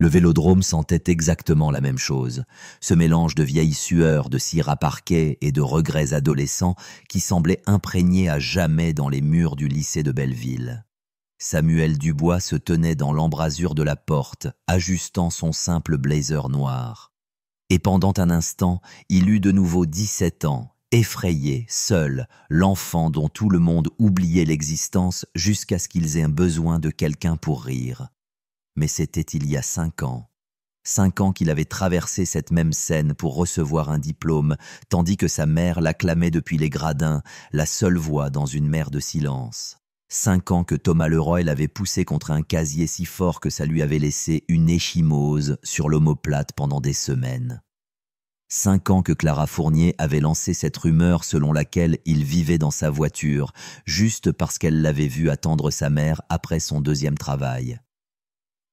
Le vélodrome sentait exactement la même chose, ce mélange de vieilles sueurs, de cire à parquet et de regrets adolescents qui semblait imprégné à jamais dans les murs du lycée de Belleville. Samuel Dubois se tenait dans l'embrasure de la porte, ajustant son simple blazer noir. Et pendant un instant, il eut de nouveau 17 ans, effrayé, seul, l'enfant dont tout le monde oubliait l'existence jusqu'à ce qu'ils aient un besoin de quelqu'un pour rire. Mais c'était il y a 5 ans. 5 ans qu'il avait traversé cette même scène pour recevoir un diplôme, tandis que sa mère l'acclamait depuis les gradins, la seule voix dans une mer de silence. 5 ans que Thomas Leroy l'avait poussé contre un casier si fort que ça lui avait laissé une échymose sur l'omoplate pendant des semaines. 5 ans que Clara Fournier avait lancé cette rumeur selon laquelle il vivait dans sa voiture, juste parce qu'elle l'avait vu attendre sa mère après son 2e travail.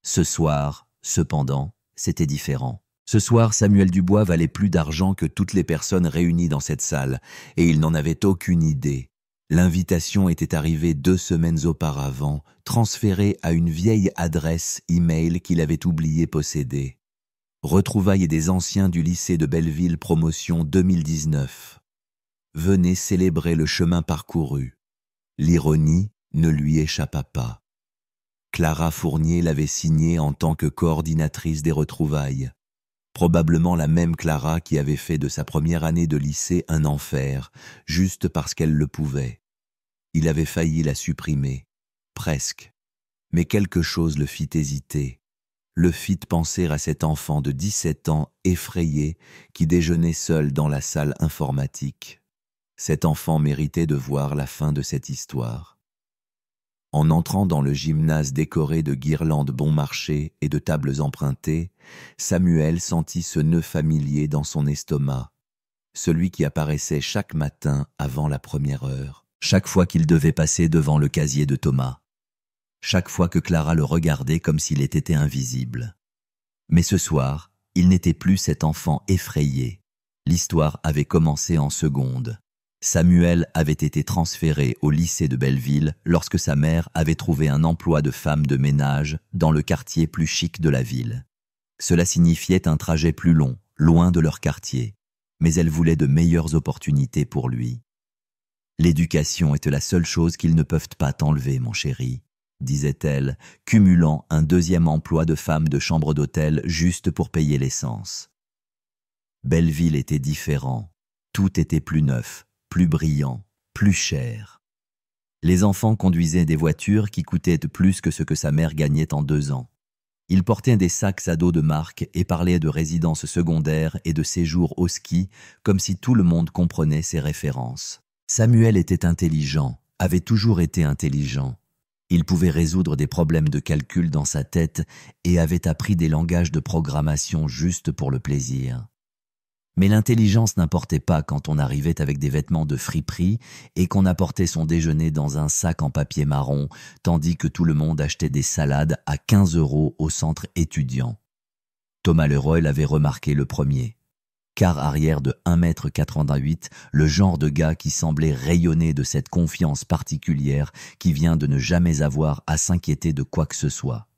Ce soir, cependant, c'était différent. Ce soir, Samuel Dubois valait plus d'argent que toutes les personnes réunies dans cette salle, et il n'en avait aucune idée. L'invitation était arrivée 2 semaines auparavant, transférée à une vieille adresse e-mail qu'il avait oublié posséder. Retrouvailles des anciens du lycée de Belleville promotion 2019. Venez célébrer le chemin parcouru. L'ironie ne lui échappa pas. Clara Fournier l'avait signée en tant que coordinatrice des retrouvailles. Probablement la même Clara qui avait fait de sa première année de lycée un enfer, juste parce qu'elle le pouvait. Il avait failli la supprimer. Presque. Mais quelque chose le fit hésiter. Le fit penser à cet enfant de 17 ans effrayé qui déjeunait seul dans la salle informatique. Cet enfant méritait de voir la fin de cette histoire. En entrant dans le gymnase décoré de guirlandes bon marché et de tables empruntées, Samuel sentit ce nœud familier dans son estomac, celui qui apparaissait chaque matin avant la première heure, chaque fois qu'il devait passer devant le casier de Thomas, chaque fois que Clara le regardait comme s'il était invisible. Mais ce soir, il n'était plus cet enfant effrayé. L'histoire avait commencé en seconde. Samuel avait été transféré au lycée de Belleville lorsque sa mère avait trouvé un emploi de femme de ménage dans le quartier plus chic de la ville. Cela signifiait un trajet plus long, loin de leur quartier, mais elle voulait de meilleures opportunités pour lui. « L'éducation est la seule chose qu'ils ne peuvent pas t'enlever, mon chéri, » disait-elle, cumulant un 2e emploi de femme de chambre d'hôtel juste pour payer l'essence. Belleville était différent, tout était plus neuf, plus brillant, plus cher. Les enfants conduisaient des voitures qui coûtaient plus que ce que sa mère gagnait en 2 ans. Ils portaient des sacs à dos de marque et parlaient de résidences secondaires et de séjours au ski comme si tout le monde comprenait ces références. Samuel était intelligent, avait toujours été intelligent. Il pouvait résoudre des problèmes de calcul dans sa tête et avait appris des langages de programmation juste pour le plaisir. Mais l'intelligence n'importait pas quand on arrivait avec des vêtements de friperie et qu'on apportait son déjeuner dans un sac en papier marron, tandis que tout le monde achetait des salades à 15 € au centre étudiant. Thomas Leroy l'avait remarqué le premier. Quart arrière de 1,88 m, le genre de gars qui semblait rayonner de cette confiance particulière qui vient de ne jamais avoir à s'inquiéter de quoi que ce soit.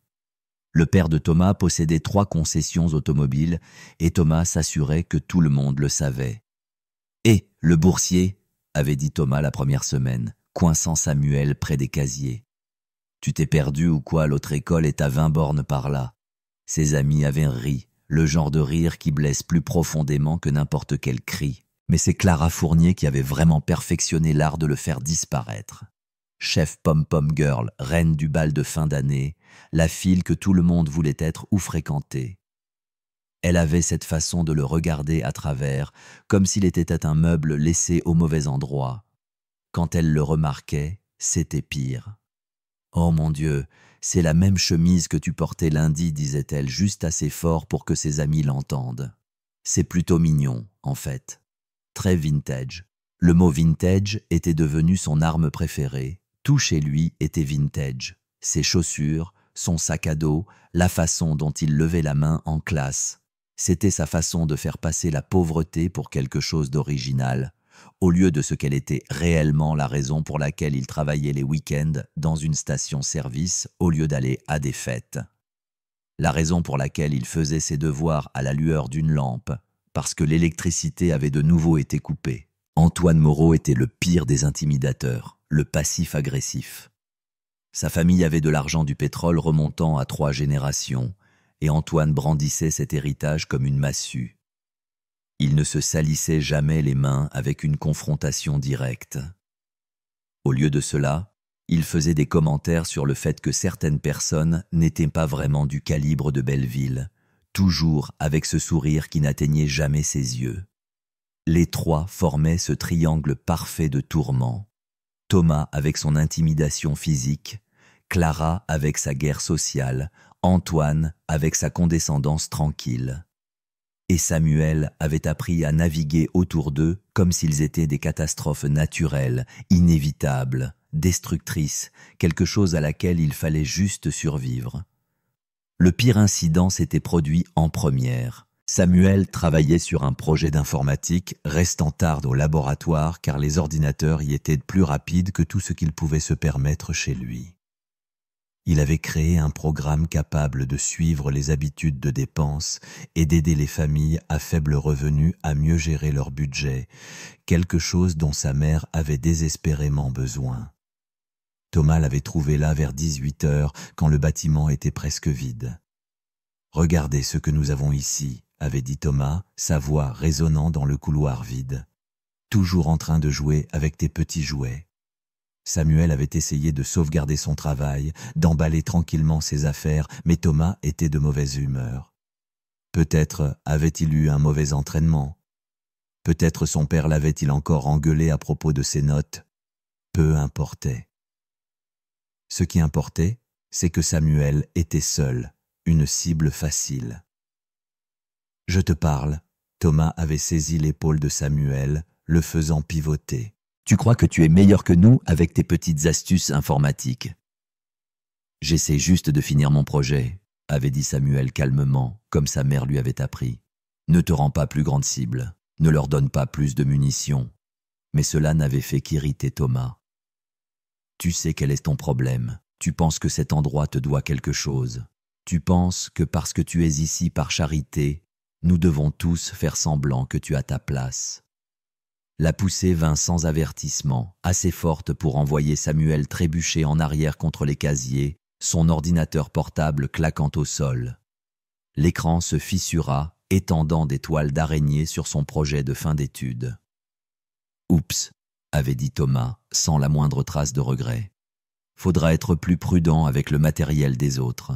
Le père de Thomas possédait 3 concessions automobiles et Thomas s'assurait que tout le monde le savait. « Et le boursier ?» avait dit Thomas la première semaine, coinçant Samuel près des casiers. « Tu t'es perdu ou quoi, l'autre école est à 20 bornes par là. » Ses amis avaient ri, le genre de rire qui blesse plus profondément que n'importe quel cri. Mais c'est Clara Fournier qui avait vraiment perfectionné l'art de le faire disparaître. Chef pom-pom girl, reine du bal de fin d'année, la fille que tout le monde voulait être ou fréquenter. Elle avait cette façon de le regarder à travers, comme s'il était un meuble laissé au mauvais endroit. Quand elle le remarquait, c'était pire. « Oh mon Dieu, c'est la même chemise que tu portais lundi, disait-elle juste assez fort pour que ses amis l'entendent. C'est plutôt mignon, en fait. Très vintage. » Le mot vintage était devenu son arme préférée. Tout chez lui était vintage. Ses chaussures, son sac à dos, la façon dont il levait la main en classe. C'était sa façon de faire passer la pauvreté pour quelque chose d'original, au lieu de ce qu'elle était réellement la raison pour laquelle il travaillait les week-ends dans une station-service au lieu d'aller à des fêtes. La raison pour laquelle il faisait ses devoirs à la lueur d'une lampe, parce que l'électricité avait de nouveau été coupée. Antoine Moreau était le pire des intimidateurs, le passif agressif. Sa famille avait de l'argent du pétrole remontant à 3 générations, et Antoine brandissait cet héritage comme une massue. Il ne se salissait jamais les mains avec une confrontation directe. Au lieu de cela, il faisait des commentaires sur le fait que certaines personnes n'étaient pas vraiment du calibre de Belleville, toujours avec ce sourire qui n'atteignait jamais ses yeux. Les trois formaient ce triangle parfait de tourments. Thomas avec son intimidation physique, Clara avec sa guerre sociale, Antoine avec sa condescendance tranquille. Et Samuel avait appris à naviguer autour d'eux comme s'ils étaient des catastrophes naturelles, inévitables, destructrices, quelque chose à laquelle il fallait juste survivre. Le pire incident s'était produit en première. Samuel travaillait sur un projet d'informatique, restant tard au laboratoire car les ordinateurs y étaient plus rapides que tout ce qu'il pouvait se permettre chez lui. Il avait créé un programme capable de suivre les habitudes de dépenses et d'aider les familles à faible revenu à mieux gérer leur budget, quelque chose dont sa mère avait désespérément besoin. Thomas l'avait trouvé là vers 18 heures quand le bâtiment était presque vide. « Regardez ce que nous avons ici », avait dit Thomas, sa voix résonnant dans le couloir vide. « Toujours en train de jouer avec tes petits jouets. » Samuel avait essayé de sauvegarder son travail, d'emballer tranquillement ses affaires, mais Thomas était de mauvaise humeur. Peut-être avait-il eu un mauvais entraînement. Peut-être son père l'avait-il encore engueulé à propos de ses notes. Peu importait. Ce qui importait, c'est que Samuel était seul, une cible facile. « Je te parle », Thomas avait saisi l'épaule de Samuel, le faisant pivoter. « Tu crois que tu es meilleur que nous avec tes petites astuces informatiques ?»« J'essaie juste de finir mon projet », avait dit Samuel calmement, comme sa mère lui avait appris. « Ne te rends pas plus grande cible, ne leur donne pas plus de munitions. » Mais cela n'avait fait qu'irriter Thomas. « Tu sais quel est ton problème. Tu penses que cet endroit te doit quelque chose. Tu penses que parce que tu es ici par charité, nous devons tous faire semblant que tu as ta place. » La poussée vint sans avertissement, assez forte pour envoyer Samuel trébucher en arrière contre les casiers, son ordinateur portable claquant au sol. L'écran se fissura, étendant des toiles d'araignée sur son projet de fin d'études. « Oups », avait dit Thomas, sans la moindre trace de regret. « Faudra être plus prudent avec le matériel des autres. »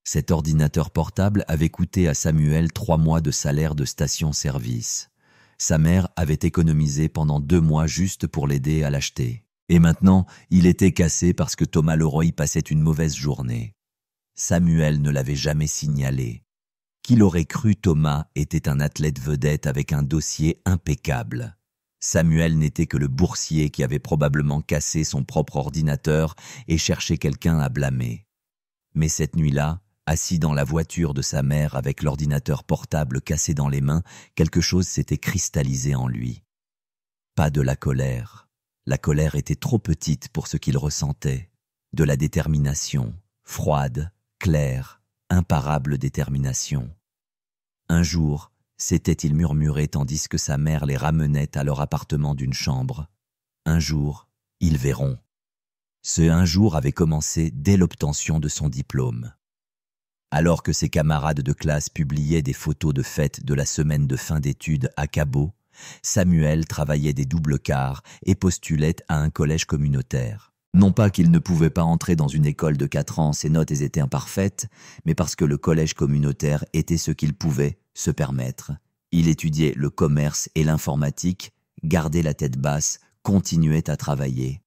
Cet ordinateur portable avait coûté à Samuel 3 mois de salaire de station-service. Sa mère avait économisé pendant 2 mois juste pour l'aider à l'acheter. Et maintenant, il était cassé parce que Thomas Leroy passait une mauvaise journée. Samuel ne l'avait jamais signalé. Qui l'aurait cru, Thomas était un athlète vedette avec un dossier impeccable. Samuel n'était que le boursier qui avait probablement cassé son propre ordinateur et cherché quelqu'un à blâmer. Mais cette nuit-là, assis dans la voiture de sa mère avec l'ordinateur portable cassé dans les mains, quelque chose s'était cristallisé en lui. Pas de la colère. La colère était trop petite pour ce qu'il ressentait. De la détermination, froide, claire, imparable détermination. Un jour, s'était-il murmuré tandis que sa mère les ramenait à leur appartement d'une chambre. Un jour, ils verront. Ce un jour avait commencé dès l'obtention de son diplôme. Alors que ses camarades de classe publiaient des photos de fête de la semaine de fin d'études à Cabot, Samuel travaillait des doubles quarts et postulait à un collège communautaire. Non pas qu'il ne pouvait pas entrer dans une école de 4 ans, ses notes étaient imparfaites, mais parce que le collège communautaire était ce qu'il pouvait se permettre. Il étudiait le commerce et l'informatique, gardait la tête basse, continuait à travailler.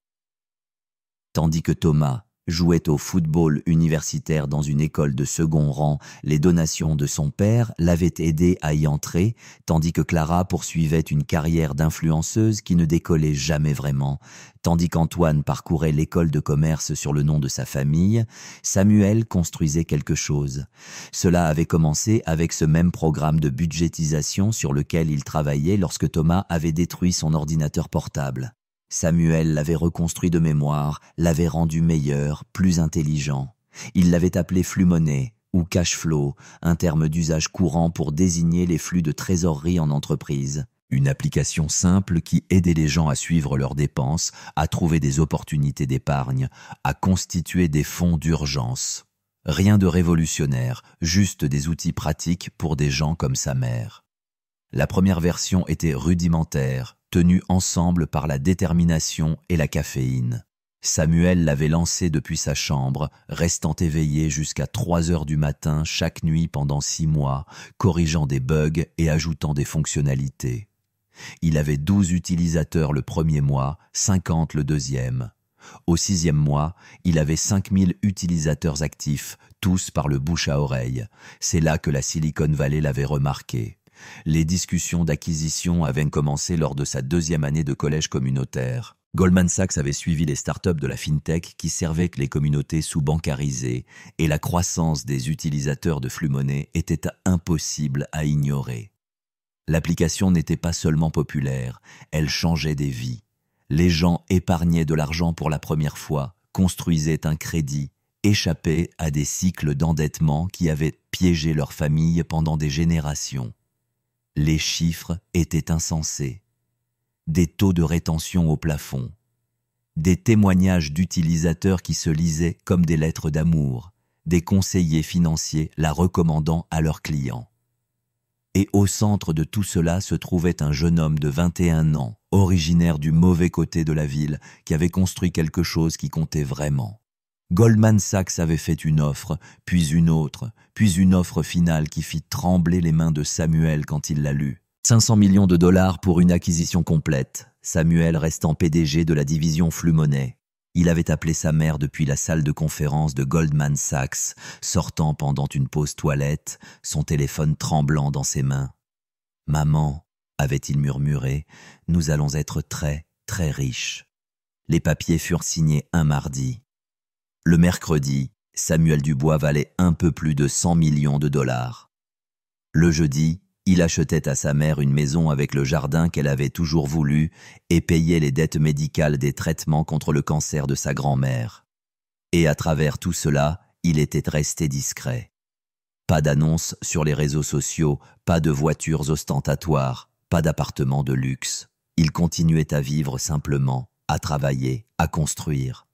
Tandis que Thomas jouait au football universitaire dans une école de second rang, les donations de son père l'avaient aidé à y entrer, tandis que Clara poursuivait une carrière d'influenceuse qui ne décollait jamais vraiment. Tandis qu'Antoine parcourait l'école de commerce sur le nom de sa famille, Samuel construisait quelque chose. Cela avait commencé avec ce même programme de budgétisation sur lequel il travaillait lorsque Thomas avait détruit son ordinateur portable. Samuel l'avait reconstruit de mémoire, l'avait rendu meilleur, plus intelligent. Il l'avait appelé Flumonnaie ou cash flow, un terme d'usage courant pour désigner les flux de trésorerie en entreprise. Une application simple qui aidait les gens à suivre leurs dépenses, à trouver des opportunités d'épargne, à constituer des fonds d'urgence. Rien de révolutionnaire, juste des outils pratiques pour des gens comme sa mère. La première version était rudimentaire, tenue ensemble par la détermination et la caféine. Samuel l'avait lancée depuis sa chambre, restant éveillé jusqu'à 3 heures du matin chaque nuit pendant 6 mois, corrigeant des bugs et ajoutant des fonctionnalités. Il avait 12 utilisateurs le premier mois, 50 le deuxième. Au 6e mois, il avait 5000 utilisateurs actifs, tous par le bouche à oreille. C'est là que la Silicon Valley l'avait remarqué. Les discussions d'acquisition avaient commencé lors de sa 2e année de collège communautaire. Goldman Sachs avait suivi les startups de la FinTech qui servaient les communautés sous-bancarisées et la croissance des utilisateurs de flux monnaie était impossible à ignorer. L'application n'était pas seulement populaire, elle changeait des vies. Les gens épargnaient de l'argent pour la première fois, construisaient un crédit, échappaient à des cycles d'endettement qui avaient piégé leur famille pendant des générations. Les chiffres étaient insensés. Des taux de rétention au plafond. Des témoignages d'utilisateurs qui se lisaient comme des lettres d'amour. Des conseillers financiers la recommandant à leurs clients. Et au centre de tout cela se trouvait un jeune homme de 21 ans, originaire du mauvais côté de la ville, qui avait construit quelque chose qui comptait vraiment. Goldman Sachs avait fait une offre, puis une autre, puis une offre finale qui fit trembler les mains de Samuel quand il la lut. 500 millions de dollars pour une acquisition complète, Samuel restant PDG de la division flux monnaie. Il avait appelé sa mère depuis la salle de conférence de Goldman Sachs, sortant pendant une pause toilette, son téléphone tremblant dans ses mains. « Maman, avait-il murmuré, nous allons être très, très riches. » Les papiers furent signés un mardi. Le mercredi, Samuel Dubois valait un peu plus de 100 millions de dollars. Le jeudi, il achetait à sa mère une maison avec le jardin qu'elle avait toujours voulu et payait les dettes médicales des traitements contre le cancer de sa grand-mère. Et à travers tout cela, il était resté discret. Pas d'annonces sur les réseaux sociaux, pas de voitures ostentatoires, pas d'appartements de luxe. Il continuait à vivre simplement, à travailler, à construire.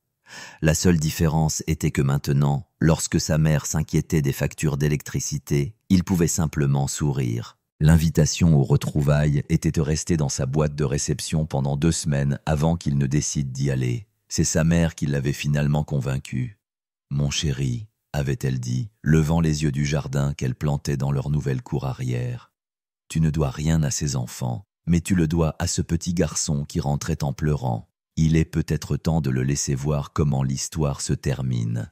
La seule différence était que maintenant, lorsque sa mère s'inquiétait des factures d'électricité, il pouvait simplement sourire. L'invitation aux retrouvailles était restée dans sa boîte de réception pendant 2 semaines avant qu'il ne décide d'y aller. C'est sa mère qui l'avait finalement convaincu. « Mon chéri », avait-elle dit, levant les yeux du jardin qu'elle plantait dans leur nouvelle cour arrière. « Tu ne dois rien à ces enfants, mais tu le dois à ce petit garçon qui rentrait en pleurant. Il est peut-être temps de le laisser voir comment l'histoire se termine. »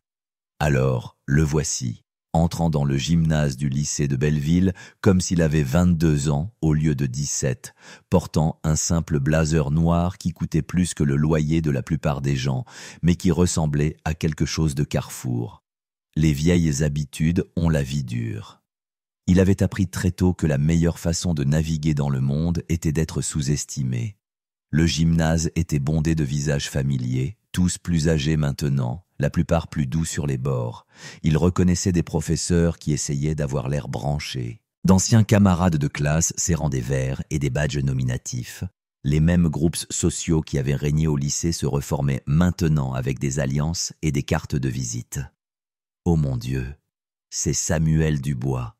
Alors, le voici, entrant dans le gymnase du lycée de Belleville comme s'il avait 22 ans au lieu de 17, portant un simple blazer noir qui coûtait plus que le loyer de la plupart des gens, mais qui ressemblait à quelque chose de Carrefour. Les vieilles habitudes ont la vie dure. Il avait appris très tôt que la meilleure façon de naviguer dans le monde était d'être sous-estimé. Le gymnase était bondé de visages familiers, tous plus âgés maintenant, la plupart plus doux sur les bords. Il reconnaissait des professeurs qui essayaient d'avoir l'air branchés. D'anciens camarades de classe serrant des verres et des badges nominatifs. Les mêmes groupes sociaux qui avaient régné au lycée se reformaient maintenant avec des alliances et des cartes de visite. Oh mon Dieu, c'est Samuel Dubois.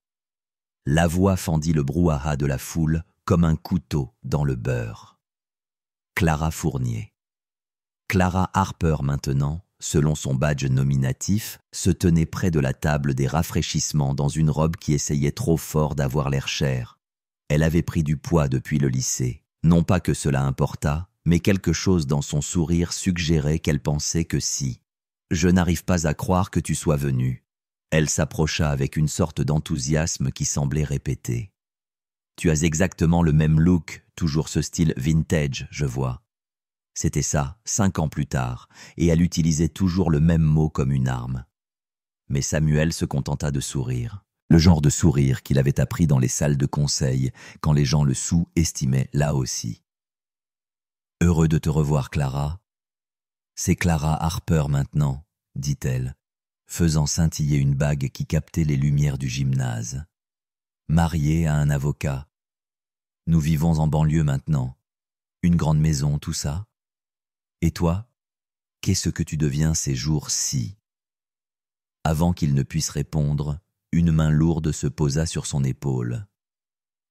La voix fendit le brouhaha de la foule comme un couteau dans le beurre. Clara Fournier. Clara Harper maintenant, selon son badge nominatif, se tenait près de la table des rafraîchissements dans une robe qui essayait trop fort d'avoir l'air cher. Elle avait pris du poids depuis le lycée. Non pas que cela importât, mais quelque chose dans son sourire suggérait qu'elle pensait que si. « Je n'arrive pas à croire que tu sois venu. » Elle s'approcha avec une sorte d'enthousiasme qui semblait répéter. « Tu as exactement le même look, toujours ce style vintage, je vois. » C'était ça, 5 ans plus tard, et elle utilisait toujours le même mot comme une arme. Mais Samuel se contenta de sourire. Le genre de sourire qu'il avait appris dans les salles de conseil, quand les gens le sous-estimaient là aussi. « Heureux de te revoir, Clara. »« C'est Clara Harper maintenant, dit-elle. » faisant scintiller une bague qui captait les lumières du gymnase. Marié à un avocat. Nous vivons en banlieue maintenant. Une grande maison, tout ça. Et toi, qu'est-ce que tu deviens ces jours-ci? Avant qu'il ne puisse répondre, une main lourde se posa sur son épaule.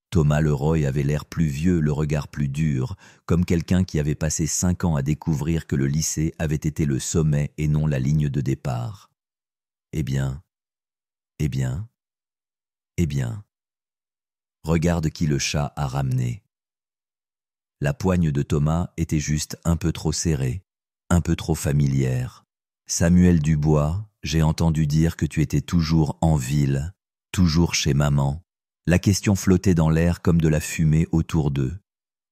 Thomas Leroy avait l'air plus vieux, le regard plus dur, comme quelqu'un qui avait passé 5 ans à découvrir que le lycée avait été le sommet et non la ligne de départ. Eh bien, eh bien, eh bien. Regarde qui le chat a ramené. La poigne de Thomas était juste un peu trop serrée, un peu trop familière. Samuel Dubois, j'ai entendu dire que tu étais toujours en ville, toujours chez maman. La question flottait dans l'air comme de la fumée autour d'eux.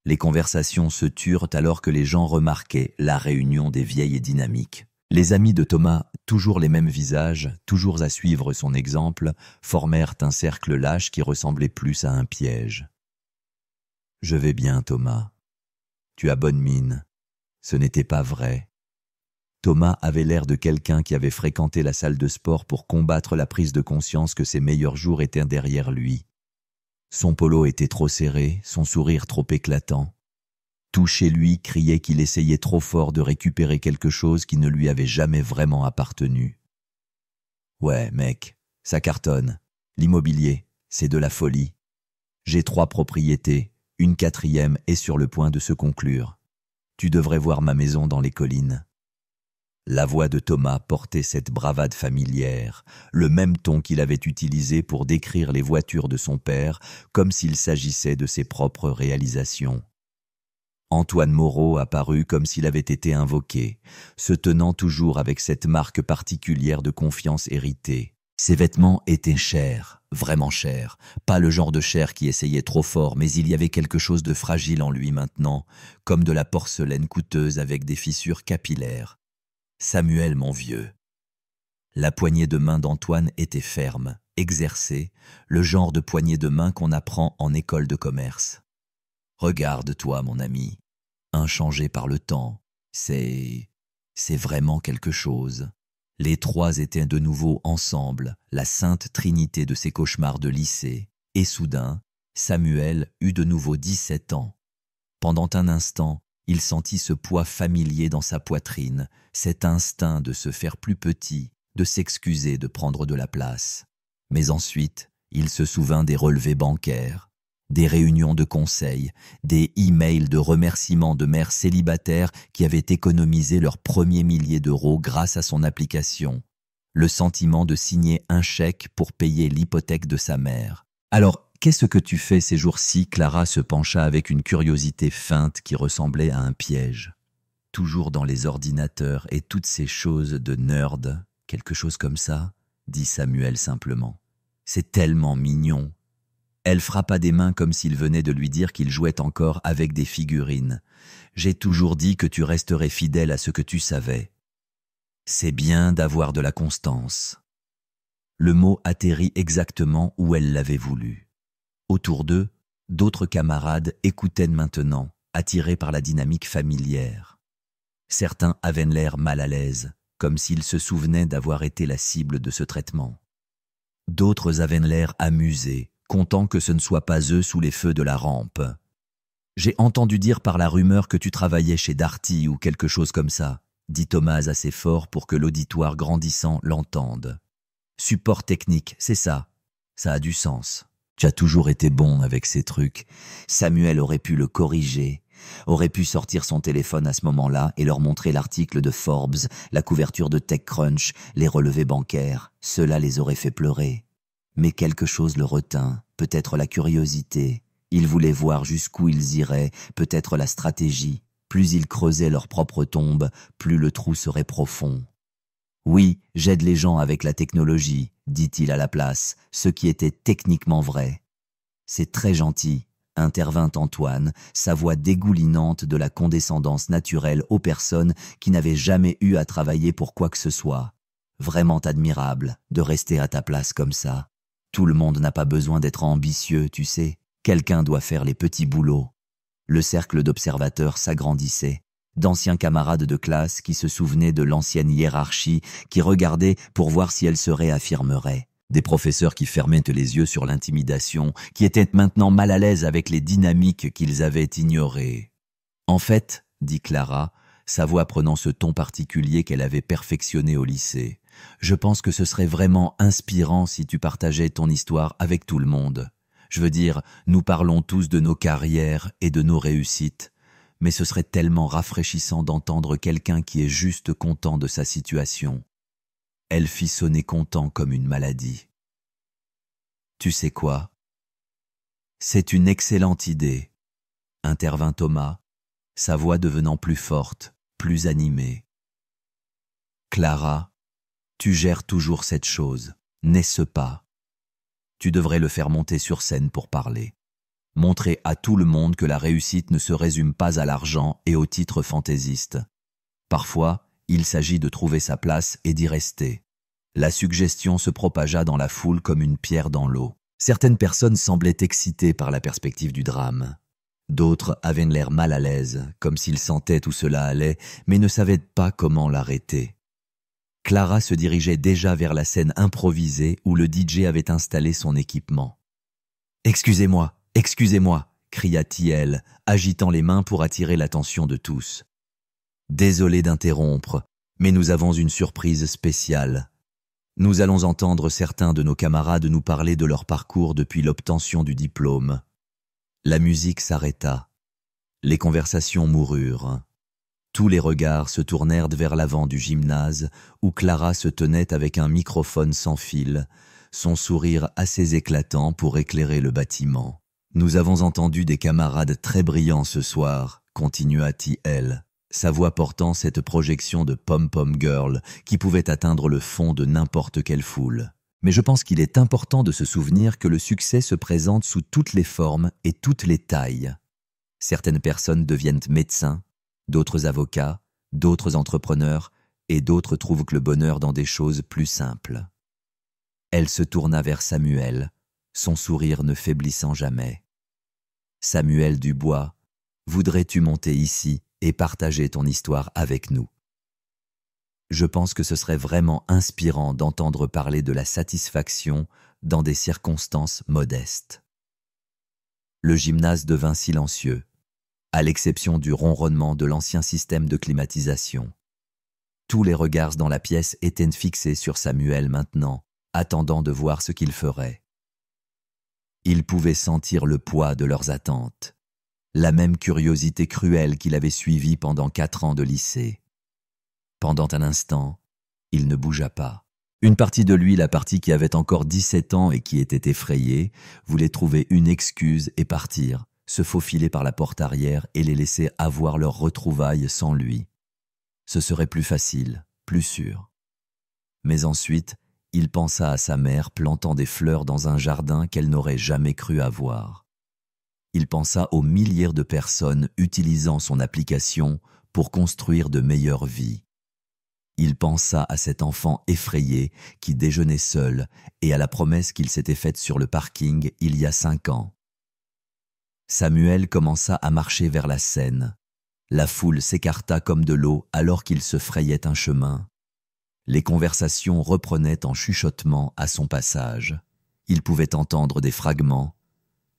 Les conversations se turent alors que les gens remarquaient la réunion des vieilles et dynamiques. Les amis de Thomas, toujours les mêmes visages, toujours à suivre son exemple, formèrent un cercle lâche qui ressemblait plus à un piège. « Je vais bien, Thomas. Tu as bonne mine. Ce n'était pas vrai. » Thomas avait l'air de quelqu'un qui avait fréquenté la salle de sport pour combattre la prise de conscience que ses meilleurs jours étaient derrière lui. Son polo était trop serré, son sourire trop éclatant. Tout chez lui criait qu'il essayait trop fort de récupérer quelque chose qui ne lui avait jamais vraiment appartenu. « Ouais, mec, ça cartonne. L'immobilier, c'est de la folie. J'ai 3 propriétés, une 4e est sur le point de se conclure. Tu devrais voir ma maison dans les collines. » La voix de Thomas portait cette bravade familière, le même ton qu'il avait utilisé pour décrire les voitures de son père, comme s'il s'agissait de ses propres réalisations. Antoine Moreau apparut comme s'il avait été invoqué, se tenant toujours avec cette marque particulière de confiance héritée. Ses vêtements étaient chers, vraiment chers, pas le genre de chair qui essayait trop fort, mais il y avait quelque chose de fragile en lui maintenant, comme de la porcelaine coûteuse avec des fissures capillaires. Samuel, mon vieux. La poignée de main d'Antoine était ferme, exercée, le genre de poignée de main qu'on apprend en école de commerce. Regarde-toi, mon ami, inchangé par le temps, c'est vraiment quelque chose. Les 3 étaient de nouveau ensemble, la sainte trinité de ses cauchemars de lycée, et soudain, Samuel eut de nouveau 17 ans. Pendant un instant, il sentit ce poids familier dans sa poitrine, cet instinct de se faire plus petit, de s'excuser de prendre de la place. Mais ensuite, il se souvint des relevés bancaires, des réunions de conseil, des emails de remerciements de mères célibataires qui avaient économisé leurs premiers milliers d'euros grâce à son application, le sentiment de signer un chèque pour payer l'hypothèque de sa mère. Alors, qu'est-ce que tu fais ces jours-ci? Clara se pencha avec une curiosité feinte qui ressemblait à un piège. Toujours dans les ordinateurs et toutes ces choses de nerd, quelque chose comme ça, dit Samuel simplement. C'est tellement mignon. Elle frappa des mains comme s'il venait de lui dire qu'il jouait encore avec des figurines. J'ai toujours dit que tu resterais fidèle à ce que tu savais. C'est bien d'avoir de la constance. Le mot atterrit exactement où elle l'avait voulu. Autour d'eux, d'autres camarades écoutaient maintenant, attirés par la dynamique familière. Certains avaient l'air mal à l'aise, comme s'ils se souvenaient d'avoir été la cible de ce traitement. D'autres avaient l'air amusés, contents que ce ne soit pas eux sous les feux de la rampe. « J'ai entendu dire par la rumeur que tu travaillais chez Darty ou quelque chose comme ça », dit Thomas assez fort pour que l'auditoire grandissant l'entende. « Support technique, c'est ça. Ça a du sens. Tu as toujours été bon avec ces trucs. » Samuel aurait pu le corriger, aurait pu sortir son téléphone à ce moment-là et leur montrer l'article de Forbes, la couverture de TechCrunch, les relevés bancaires. Cela les aurait fait pleurer. Mais quelque chose le retint, peut-être la curiosité. Il voulait voir jusqu'où ils iraient, peut-être la stratégie. Plus ils creusaient leur propre tombe, plus le trou serait profond. « Oui, j'aide les gens avec la technologie, » dit-il à la place, ce qui était techniquement vrai. « C'est très gentil, » intervint Antoine, sa voix dégoulinante de la condescendance naturelle aux personnes qui n'avaient jamais eu à travailler pour quoi que ce soit. « Vraiment admirable de rester à ta place comme ça. Tout le monde n'a pas besoin d'être ambitieux, tu sais. Quelqu'un doit faire les petits boulots. » Le cercle d'observateurs s'agrandissait. d'anciens camarades de classe qui se souvenaient de l'ancienne hiérarchie, qui regardaient pour voir si elle se réaffirmerait. Des professeurs qui fermaient les yeux sur l'intimidation, qui étaient maintenant mal à l'aise avec les dynamiques qu'ils avaient ignorées. En fait, dit Clara, sa voix prenant ce ton particulier qu'elle avait perfectionné au lycée, je pense que ce serait vraiment inspirant si tu partageais ton histoire avec tout le monde. Je veux dire, nous parlons tous de nos carrières et de nos réussites, mais ce serait tellement rafraîchissant d'entendre quelqu'un qui est juste content de sa situation. Elle fit sonner content comme une maladie. Tu sais quoi? C'est une excellente idée, intervint Thomas, sa voix devenant plus forte, plus animée. Clara, tu gères toujours cette chose, n'est-ce pas? Tu devrais le faire monter sur scène pour parler. Montrer à tout le monde que la réussite ne se résume pas à l'argent et aux titres fantaisistes. Parfois, il s'agit de trouver sa place et d'y rester. La suggestion se propagea dans la foule comme une pierre dans l'eau. Certaines personnes semblaient excitées par la perspective du drame. D'autres avaient l'air mal à l'aise, comme s'ils sentaient où cela allait, mais ne savaient pas comment l'arrêter. Clara se dirigeait déjà vers la scène improvisée où le DJ avait installé son équipement. « Excusez-moi, excusez-moi !» cria-t-il, agitant les mains pour attirer l'attention de tous. « Désolé d'interrompre, mais nous avons une surprise spéciale. Nous allons entendre certains de nos camarades nous parler de leur parcours depuis l'obtention du diplôme. » La musique s'arrêta. Les conversations moururent. Tous les regards se tournèrent vers l'avant du gymnase où Clara se tenait avec un microphone sans fil, son sourire assez éclatant pour éclairer le bâtiment. « Nous avons entendu des camarades très brillants ce soir, continua-t-il, sa voix portant cette projection de pom-pom girl qui pouvait atteindre le fond de n'importe quelle foule. Mais je pense qu'il est important de se souvenir que le succès se présente sous toutes les formes et toutes les tailles. Certaines personnes deviennent médecins, d'autres avocats, d'autres entrepreneurs, et d'autres trouvent le bonheur dans des choses plus simples. » Elle se tourna vers Samuel, son sourire ne faiblissant jamais. « Samuel Dubois, voudrais-tu monter ici et partager ton histoire avec nous ? Je pense que ce serait vraiment inspirant d'entendre parler de la satisfaction dans des circonstances modestes. » Le gymnase devint silencieux, à l'exception du ronronnement de l'ancien système de climatisation. Tous les regards dans la pièce étaient fixés sur Samuel maintenant, attendant de voir ce qu'il ferait. Ils pouvaient sentir le poids de leurs attentes, la même curiosité cruelle qu'il avait suivie pendant 4 ans de lycée. Pendant un instant, il ne bougea pas. Une partie de lui, la partie qui avait encore 17 ans et qui était effrayée, voulait trouver une excuse et partir, se faufiler par la porte arrière et les laisser avoir leurs retrouvailles sans lui. Ce serait plus facile, plus sûr. Mais ensuite, il pensa à sa mère plantant des fleurs dans un jardin qu'elle n'aurait jamais cru avoir. Il pensa aux milliers de personnes utilisant son application pour construire de meilleures vies. Il pensa à cet enfant effrayé qui déjeunait seul et à la promesse qu'il s'était faite sur le parking il y a 5 ans. Samuel commença à marcher vers la scène. La foule s'écarta comme de l'eau alors qu'il se frayait un chemin. Les conversations reprenaient en chuchotement à son passage. Il pouvait entendre des fragments.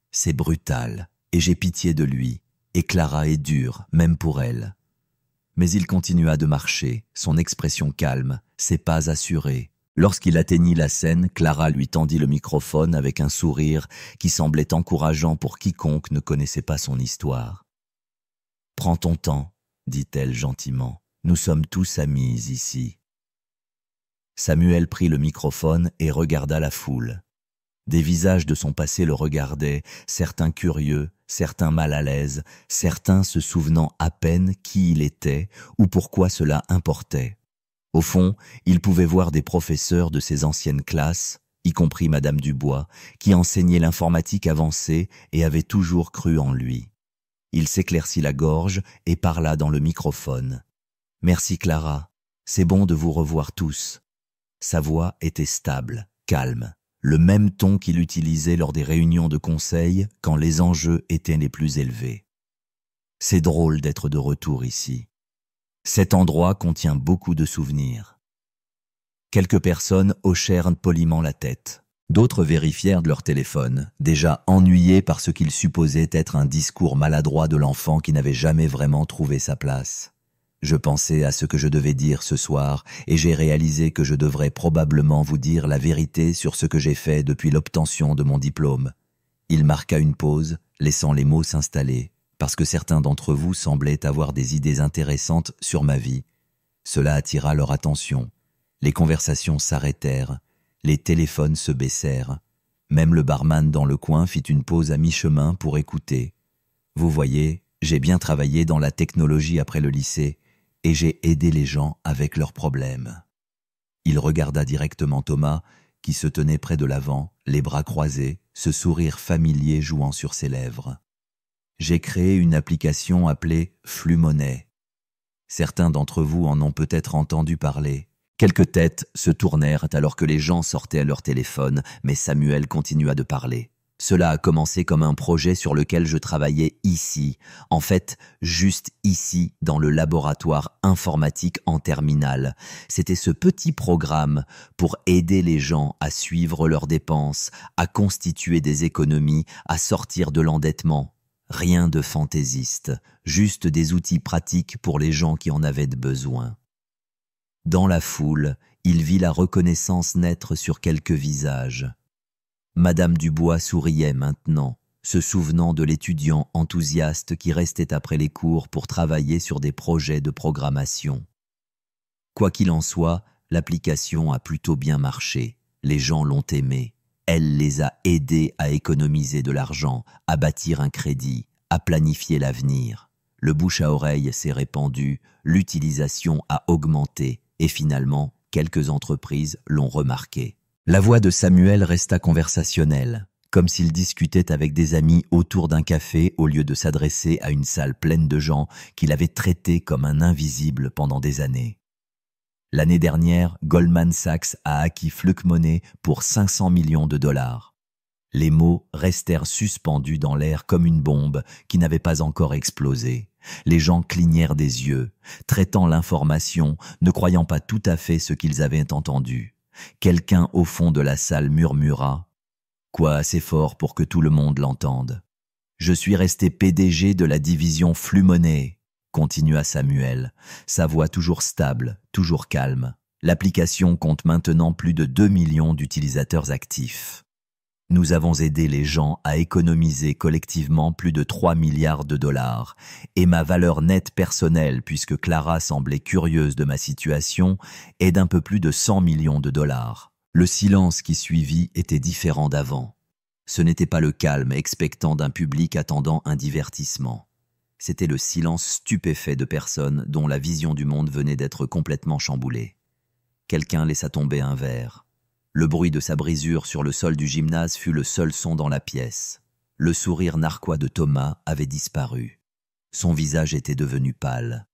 « C'est brutal, et j'ai pitié de lui, et Clara est dure, même pour elle. » Mais il continua de marcher, son expression calme, ses pas assurés. Lorsqu'il atteignit la scène, Clara lui tendit le microphone avec un sourire qui semblait encourageant pour quiconque ne connaissait pas son histoire. « Prends ton temps, dit-elle gentiment. Nous sommes tous amis ici. » Samuel prit le microphone et regarda la foule. Des visages de son passé le regardaient, certains curieux, certains mal à l'aise, certains se souvenant à peine qui il était ou pourquoi cela importait. Au fond, il pouvait voir des professeurs de ses anciennes classes, y compris Madame Dubois, qui enseignait l'informatique avancée et avait toujours cru en lui. Il s'éclaircit la gorge et parla dans le microphone. « Merci Clara, c'est bon de vous revoir tous. » Sa voix était stable, calme, le même ton qu'il utilisait lors des réunions de conseil quand les enjeux étaient les plus élevés. « C'est drôle d'être de retour ici. Cet endroit contient beaucoup de souvenirs. Quelques personnes hochèrent poliment la tête. D'autres vérifièrent leur téléphone, déjà ennuyés par ce qu'ils supposaient être un discours maladroit de l'enfant qui n'avait jamais vraiment trouvé sa place. Je pensais à ce que je devais dire ce soir et j'ai réalisé que je devrais probablement vous dire la vérité sur ce que j'ai fait depuis l'obtention de mon diplôme. Il marqua une pause, laissant les mots s'installer, parce que certains d'entre vous semblaient avoir des idées intéressantes sur ma vie. Cela attira leur attention. Les conversations s'arrêtèrent, les téléphones se baissèrent. Même le barman dans le coin fit une pause à mi-chemin pour écouter. Vous voyez, j'ai bien travaillé dans la technologie après le lycée et j'ai aidé les gens avec leurs problèmes. Il regarda directement Thomas, qui se tenait près de l'avant, les bras croisés, ce sourire familier jouant sur ses lèvres. J'ai créé une application appelée Flux Monnaie. Certains d'entre vous en ont peut-être entendu parler. Quelques têtes se tournèrent alors que les gens sortaient à leur téléphone, mais Samuel continua de parler. Cela a commencé comme un projet sur lequel je travaillais ici, en fait, juste ici, dans le laboratoire informatique en terminale. C'était ce petit programme pour aider les gens à suivre leurs dépenses, à constituer des économies, à sortir de l'endettement. Rien de fantaisiste, juste des outils pratiques pour les gens qui en avaient besoin. Dans la foule, il vit la reconnaissance naître sur quelques visages. Madame Dubois souriait maintenant, se souvenant de l'étudiant enthousiaste qui restait après les cours pour travailler sur des projets de programmation. Quoi qu'il en soit, l'application a plutôt bien marché. Les gens l'ont aimée. Elle les a aidés à économiser de l'argent, à bâtir un crédit, à planifier l'avenir. Le bouche à oreille s'est répandu, l'utilisation a augmenté et finalement, quelques entreprises l'ont remarqué. La voix de Samuel resta conversationnelle, comme s'il discutait avec des amis autour d'un café au lieu de s'adresser à une salle pleine de gens qu'il avait traités comme un invisible pendant des années. L'année dernière, Goldman Sachs a acquis Flux Monnaie pour 500 millions de dollars. Les mots restèrent suspendus dans l'air comme une bombe qui n'avait pas encore explosé. Les gens clignèrent des yeux, traitant l'information, ne croyant pas tout à fait ce qu'ils avaient entendu. Quelqu'un au fond de la salle murmura « Quoi assez fort pour que tout le monde l'entende ?»« Je suis resté PDG de la division Flux Monnaie », continua Samuel, sa voix toujours stable, toujours calme. L'application compte maintenant plus de 2 millions d'utilisateurs actifs. Nous avons aidé les gens à économiser collectivement plus de 3 milliards de dollars et ma valeur nette personnelle, puisque Clara semblait curieuse de ma situation, est d'un peu plus de 100 millions de dollars. Le silence qui suivit était différent d'avant. Ce n'était pas le calme expectant d'un public attendant un divertissement. C'était le silence stupéfait de personnes dont la vision du monde venait d'être complètement chamboulée. Quelqu'un laissa tomber un verre. Le bruit de sa brisure sur le sol du gymnase fut le seul son dans la pièce. Le sourire narquois de Thomas avait disparu. Son visage était devenu pâle.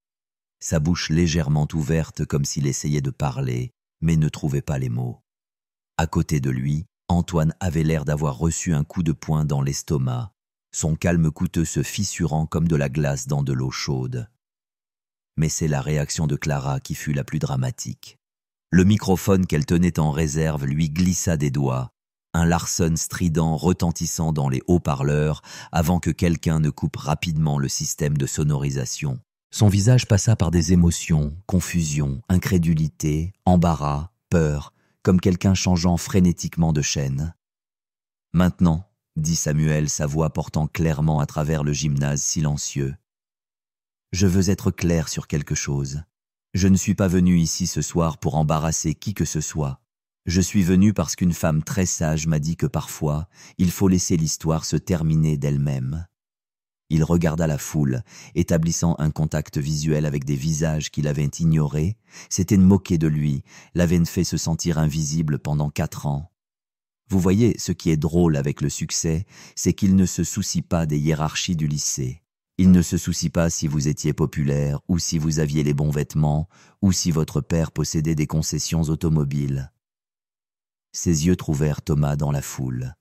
Sa bouche légèrement ouverte comme s'il essayait de parler, mais ne trouvait pas les mots. À côté de lui, Antoine avait l'air d'avoir reçu un coup de poing dans l'estomac, son calme coûteux se fissurant comme de la glace dans de l'eau chaude. Mais c'est la réaction de Clara qui fut la plus dramatique. Le microphone qu'elle tenait en réserve lui glissa des doigts, un Larsen strident retentissant dans les haut-parleurs avant que quelqu'un ne coupe rapidement le système de sonorisation. Son visage passa par des émotions, confusion, incrédulité, embarras, peur, comme quelqu'un changeant frénétiquement de chaîne. « Maintenant », dit Samuel, sa voix portant clairement à travers le gymnase silencieux. « Je veux être clair sur quelque chose. Je ne suis pas venu ici ce soir pour embarrasser qui que ce soit. Je suis venu parce qu'une femme très sage m'a dit que parfois, il faut laisser l'histoire se terminer d'elle-même. » Il regarda la foule, établissant un contact visuel avec des visages qu'il avait ignorés, s'était moqué de lui, l'avait fait se sentir invisible pendant 4 ans. Vous voyez, ce qui est drôle avec le succès, c'est qu'il ne se soucie pas des hiérarchies du lycée. Il ne se soucie pas si vous étiez populaire, ou si vous aviez les bons vêtements, ou si votre père possédait des concessions automobiles. Ses yeux trouvèrent Thomas dans la foule.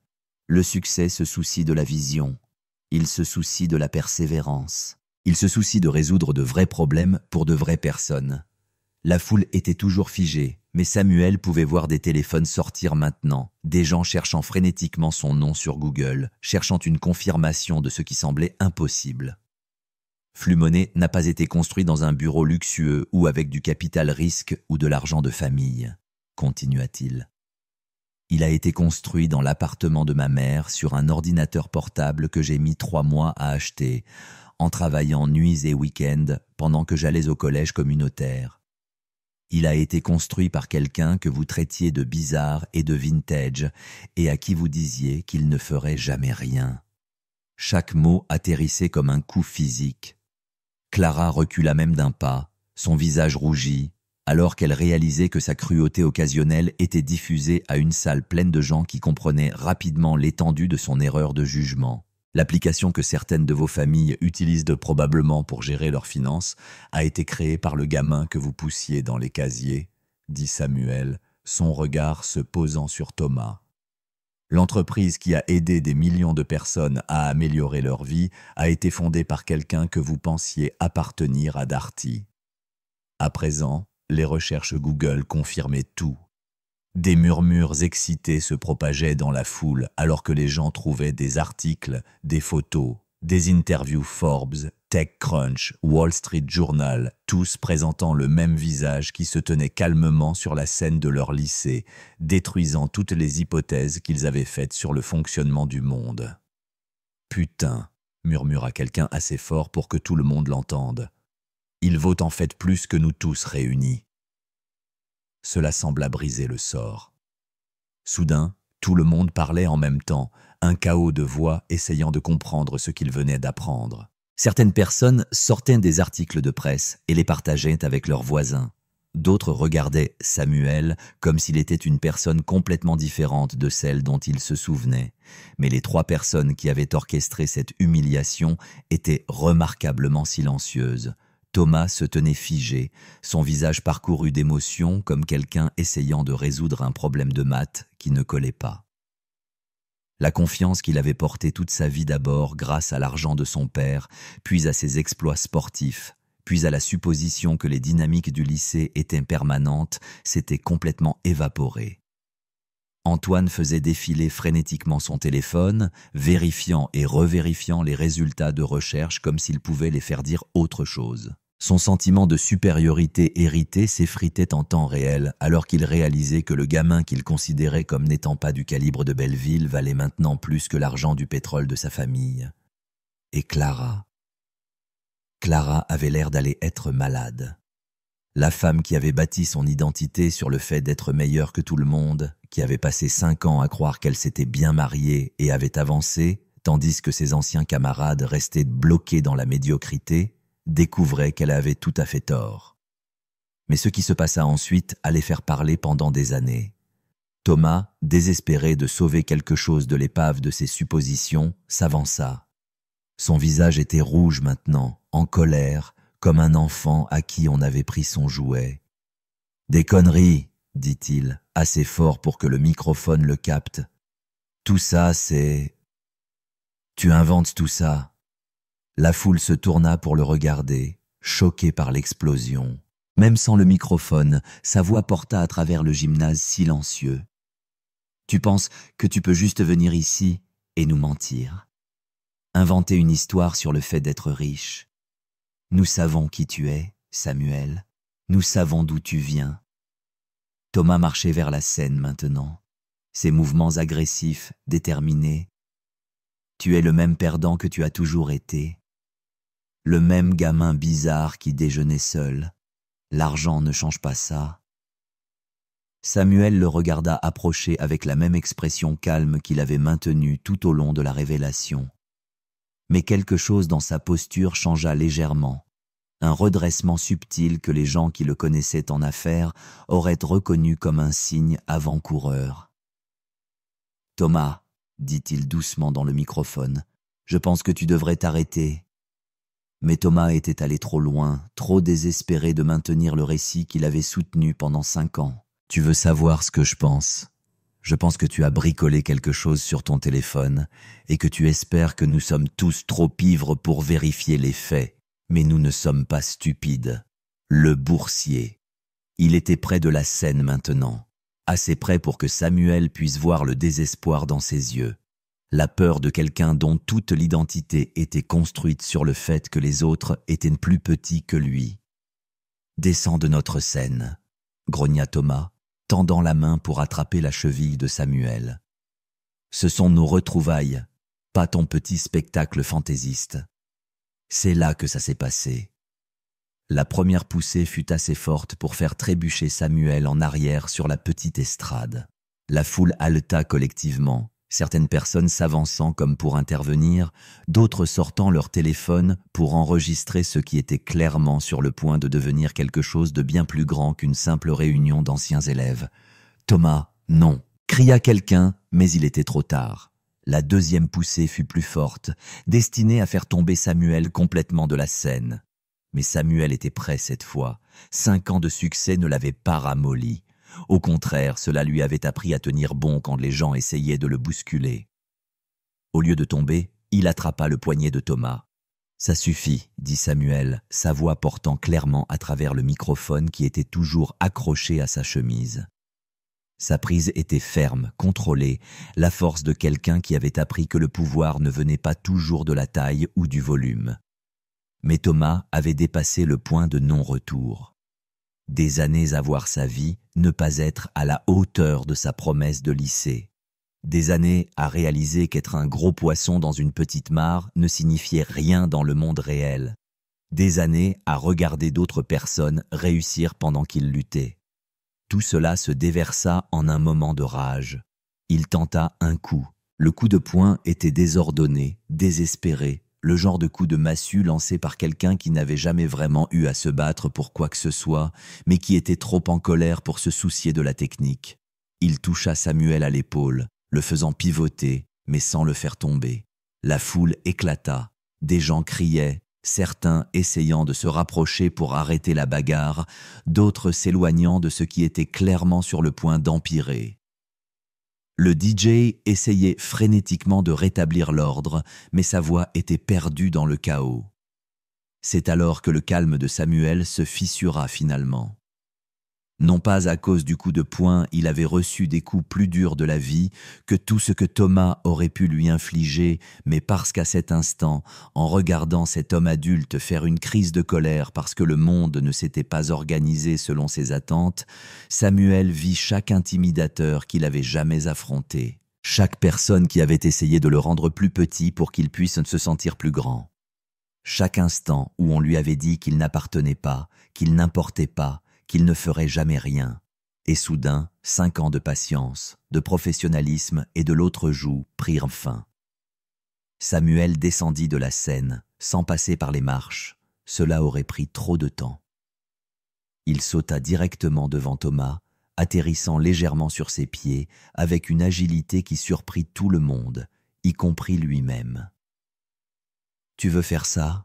Le succès se soucie de la vision. Il se soucie de la persévérance. Il se soucie de résoudre de vrais problèmes pour de vraies personnes. La foule était toujours figée, mais Samuel pouvait voir des téléphones sortir maintenant, des gens cherchant frénétiquement son nom sur Google, cherchant une confirmation de ce qui semblait impossible. Flumoney n'a pas été construit dans un bureau luxueux ou avec du capital risque ou de l'argent de famille, continua-t-il. Il a été construit dans l'appartement de ma mère sur un ordinateur portable que j'ai mis 3 mois à acheter, en travaillant nuits et week-ends pendant que j'allais au collège communautaire. Il a été construit par quelqu'un que vous traitiez de bizarre et de vintage et à qui vous disiez qu'il ne ferait jamais rien. Chaque mot atterrissait comme un coup physique. Clara recula même d'un pas, son visage rougit, alors qu'elle réalisait que sa cruauté occasionnelle était diffusée à une salle pleine de gens qui comprenaient rapidement l'étendue de son erreur de jugement. L'application que certaines de vos familles utilisent probablement pour gérer leurs finances a été créée par le gamin que vous poussiez dans les casiers, dit Samuel, son regard se posant sur Thomas. L'entreprise qui a aidé des millions de personnes à améliorer leur vie a été fondée par quelqu'un que vous pensiez appartenir à Darty. À présent, les recherches Google confirmaient tout. Des murmures excités se propageaient dans la foule alors que les gens trouvaient des articles, des photos, des interviews Forbes, TechCrunch, Wall Street Journal, tous présentant le même visage qui se tenait calmement sur la scène de leur lycée, détruisant toutes les hypothèses qu'ils avaient faites sur le fonctionnement du monde. « Putain !» murmura quelqu'un assez fort pour que tout le monde l'entende. « Il vaut en fait plus que nous tous réunis. » Cela sembla briser le sort. Soudain, tout le monde parlait en même temps, un chaos de voix essayant de comprendre ce qu'ils venaient d'apprendre. Certaines personnes sortaient des articles de presse et les partageaient avec leurs voisins. D'autres regardaient Samuel comme s'il était une personne complètement différente de celle dont ils se souvenaient. Mais les 3 personnes qui avaient orchestré cette humiliation étaient remarquablement silencieuses. Thomas se tenait figé, son visage parcouru d'émotions comme quelqu'un essayant de résoudre un problème de maths qui ne collait pas. La confiance qu'il avait portée toute sa vie d'abord grâce à l'argent de son père, puis à ses exploits sportifs, puis à la supposition que les dynamiques du lycée étaient permanentes, s'était complètement évaporée. Antoine faisait défiler frénétiquement son téléphone, vérifiant et revérifiant les résultats de recherche comme s'il pouvait les faire dire autre chose. Son sentiment de supériorité hérité s'effritait en temps réel alors qu'il réalisait que le gamin qu'il considérait comme n'étant pas du calibre de Belleville valait maintenant plus que l'argent du pétrole de sa famille. Et Clara avait l'air d'aller être malade. La femme qui avait bâti son identité sur le fait d'être meilleure que tout le monde, qui avait passé 5 ans à croire qu'elle s'était bien mariée et avait avancé, tandis que ses anciens camarades restaient bloqués dans la médiocrité, découvrait qu'elle avait tout à fait tort. Mais ce qui se passa ensuite allait faire parler pendant des années. Thomas, désespéré de sauver quelque chose de l'épave de ses suppositions, s'avança. Son visage était rouge maintenant, en colère, comme un enfant à qui on avait pris son jouet. « Des conneries !» dit-il, assez fort pour que le microphone le capte. « Tout ça, c'est... Tu inventes tout ça. » La foule se tourna pour le regarder, choquée par l'explosion. Même sans le microphone, sa voix porta à travers le gymnase silencieux. « Tu penses que tu peux juste venir ici et nous mentir? Inventer une histoire sur le fait d'être riche. Nous savons qui tu es, Samuel. Nous savons d'où tu viens. » Thomas marchait vers la scène maintenant, ses mouvements agressifs, déterminés. « Tu es le même perdant que tu as toujours été. Le même gamin bizarre qui déjeunait seul. L'argent ne change pas ça. » Samuel le regarda approcher avec la même expression calme qu'il avait maintenue tout au long de la révélation. Mais quelque chose dans sa posture changea légèrement, un redressement subtil que les gens qui le connaissaient en affaires auraient reconnu comme un signe avant-coureur. « Thomas, » dit-il doucement dans le microphone, « je pense que tu devrais t'arrêter. » Mais Thomas était allé trop loin, trop désespéré de maintenir le récit qu'il avait soutenu pendant 5 ans. « Tu veux savoir ce que je pense ? Je pense que tu as bricolé quelque chose sur ton téléphone et que tu espères que nous sommes tous trop ivres pour vérifier les faits. Mais nous ne sommes pas stupides. Le boursier. Il était près de la scène maintenant, assez près pour que Samuel puisse voir le désespoir dans ses yeux, la peur de quelqu'un dont toute l'identité était construite sur le fait que les autres étaient plus petits que lui. « Descends de notre scène », grogna Thomas, tendant la main pour attraper la cheville de Samuel. « Ce sont nos retrouvailles, pas ton petit spectacle fantaisiste. » C'est là que ça s'est passé. La première poussée fut assez forte pour faire trébucher Samuel en arrière sur la petite estrade. La foule haleta collectivement, certaines personnes s'avançant comme pour intervenir, d'autres sortant leur téléphone pour enregistrer ce qui était clairement sur le point de devenir quelque chose de bien plus grand qu'une simple réunion d'anciens élèves. « Thomas, non !» cria quelqu'un, mais il était trop tard. La deuxième poussée fut plus forte, destinée à faire tomber Samuel complètement de la scène. Mais Samuel était prêt cette fois. 5 ans de succès ne l'avaient pas ramolli. Au contraire, cela lui avait appris à tenir bon quand les gens essayaient de le bousculer. Au lieu de tomber, il attrapa le poignet de Thomas. « Ça suffit », dit Samuel, sa voix portant clairement à travers le microphone qui était toujours accroché à sa chemise. Sa prise était ferme, contrôlée, la force de quelqu'un qui avait appris que le pouvoir ne venait pas toujours de la taille ou du volume. Mais Thomas avait dépassé le point de non-retour. Des années à voir sa vie ne pas être à la hauteur de sa promesse de lycée. Des années à réaliser qu'être un gros poisson dans une petite mare ne signifiait rien dans le monde réel. Des années à regarder d'autres personnes réussir pendant qu'il luttait. Tout cela se déversa en un moment de rage. Il tenta un coup. Le coup de poing était désordonné, désespéré, le genre de coup de massue lancé par quelqu'un qui n'avait jamais vraiment eu à se battre pour quoi que ce soit, mais qui était trop en colère pour se soucier de la technique. Il toucha Samuel à l'épaule, le faisant pivoter, mais sans le faire tomber. La foule éclata. Des gens criaient, certains essayant de se rapprocher pour arrêter la bagarre, d'autres s'éloignant de ce qui était clairement sur le point d'empirer. Le DJ essayait frénétiquement de rétablir l'ordre, mais sa voix était perdue dans le chaos. C'est alors que le calme de Samuel se fissura finalement. Non pas à cause du coup de poing, il avait reçu des coups plus durs de la vie que tout ce que Thomas aurait pu lui infliger, mais parce qu'à cet instant, en regardant cet homme adulte faire une crise de colère parce que le monde ne s'était pas organisé selon ses attentes, Samuel vit chaque intimidateur qu'il avait jamais affronté, chaque personne qui avait essayé de le rendre plus petit pour qu'il puisse se sentir plus grand. Chaque instant où on lui avait dit qu'il n'appartenait pas, qu'il n'importait pas, qu'il ne ferait jamais rien. Et soudain, 5 ans de patience, de professionnalisme et de l'autre joue prirent fin. Samuel descendit de la scène, sans passer par les marches. Cela aurait pris trop de temps. Il sauta directement devant Thomas, atterrissant légèrement sur ses pieds, avec une agilité qui surprit tout le monde, y compris lui-même. « Tu veux faire ça ?»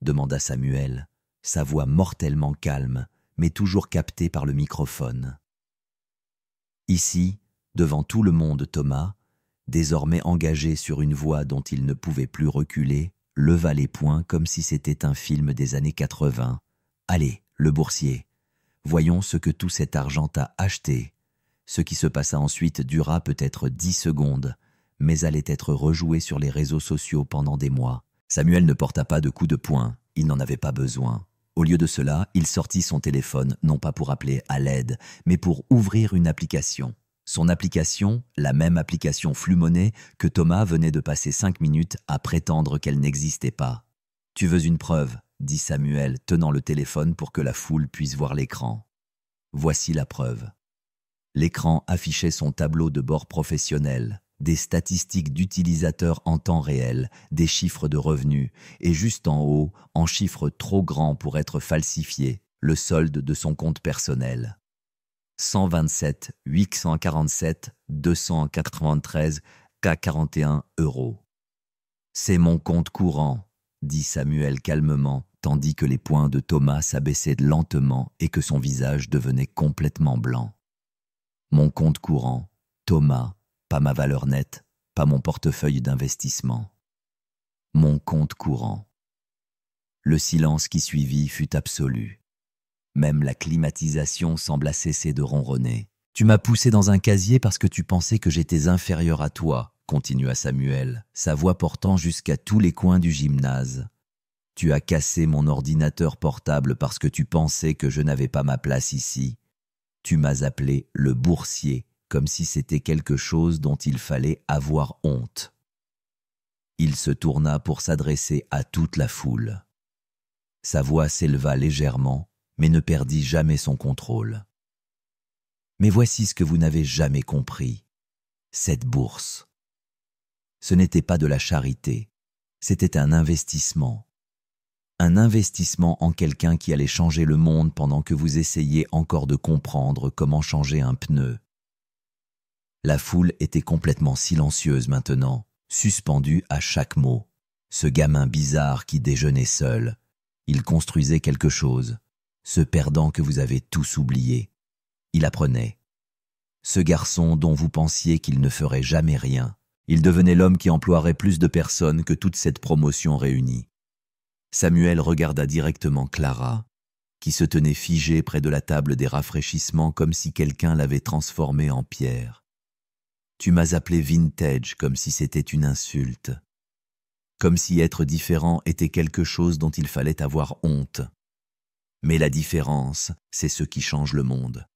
demanda Samuel, sa voix mortellement calme, mais toujours capté par le microphone. Ici, devant tout le monde, Thomas, désormais engagé sur une voie dont il ne pouvait plus reculer, leva les poings comme si c'était un film des années 80. « Allez, le boursier, voyons ce que tout cet argent t'a acheté. » Ce qui se passa ensuite dura peut-être 10 secondes, mais allait être rejoué sur les réseaux sociaux pendant des mois. Samuel ne porta pas de coup de poing, il n'en avait pas besoin. Au lieu de cela, il sortit son téléphone, non pas pour appeler à l'aide, mais pour ouvrir une application. Son application, la même application Flux-Monnaie que Thomas venait de passer 5 minutes à prétendre qu'elle n'existait pas. « Tu veux une preuve ?» dit Samuel, tenant le téléphone pour que la foule puisse voir l'écran. Voici la preuve. L'écran affichait son tableau de bord professionnel, des statistiques d'utilisateurs en temps réel, des chiffres de revenus, et juste en haut, en chiffres trop grands pour être falsifiés, le solde de son compte personnel. 127 847 293 K41 €. C'est mon compte courant, dit Samuel calmement, tandis que les poings de Thomas s'abaissaient lentement et que son visage devenait complètement blanc. Mon compte courant, Thomas, pas ma valeur nette, pas mon portefeuille d'investissement. Mon compte courant. Le silence qui suivit fut absolu. Même la climatisation sembla cesser de ronronner. « Tu m'as poussé dans un casier parce que tu pensais que j'étais inférieur à toi », continua Samuel, sa voix portant jusqu'à tous les coins du gymnase. « Tu as cassé mon ordinateur portable parce que tu pensais que je n'avais pas ma place ici. Tu m'as appelé le boursier, comme si c'était quelque chose dont il fallait avoir honte. » Il se tourna pour s'adresser à toute la foule. Sa voix s'éleva légèrement, mais ne perdit jamais son contrôle. « Mais voici ce que vous n'avez jamais compris. Cette bourse. Ce n'était pas de la charité, c'était un investissement. Un investissement en quelqu'un qui allait changer le monde pendant que vous essayiez encore de comprendre comment changer un pneu. » La foule était complètement silencieuse maintenant, suspendue à chaque mot. Ce gamin bizarre qui déjeunait seul. Il construisait quelque chose, ce perdant que vous avez tous oublié. Il apprenait. Ce garçon dont vous pensiez qu'il ne ferait jamais rien. Il devenait l'homme qui emploierait plus de personnes que toute cette promotion réunie. Samuel regarda directement Clara, qui se tenait figée près de la table des rafraîchissements comme si quelqu'un l'avait transformée en pierre. Tu m'as appelé vintage comme si c'était une insulte. Comme si être différent était quelque chose dont il fallait avoir honte. Mais la différence, c'est ce qui change le monde.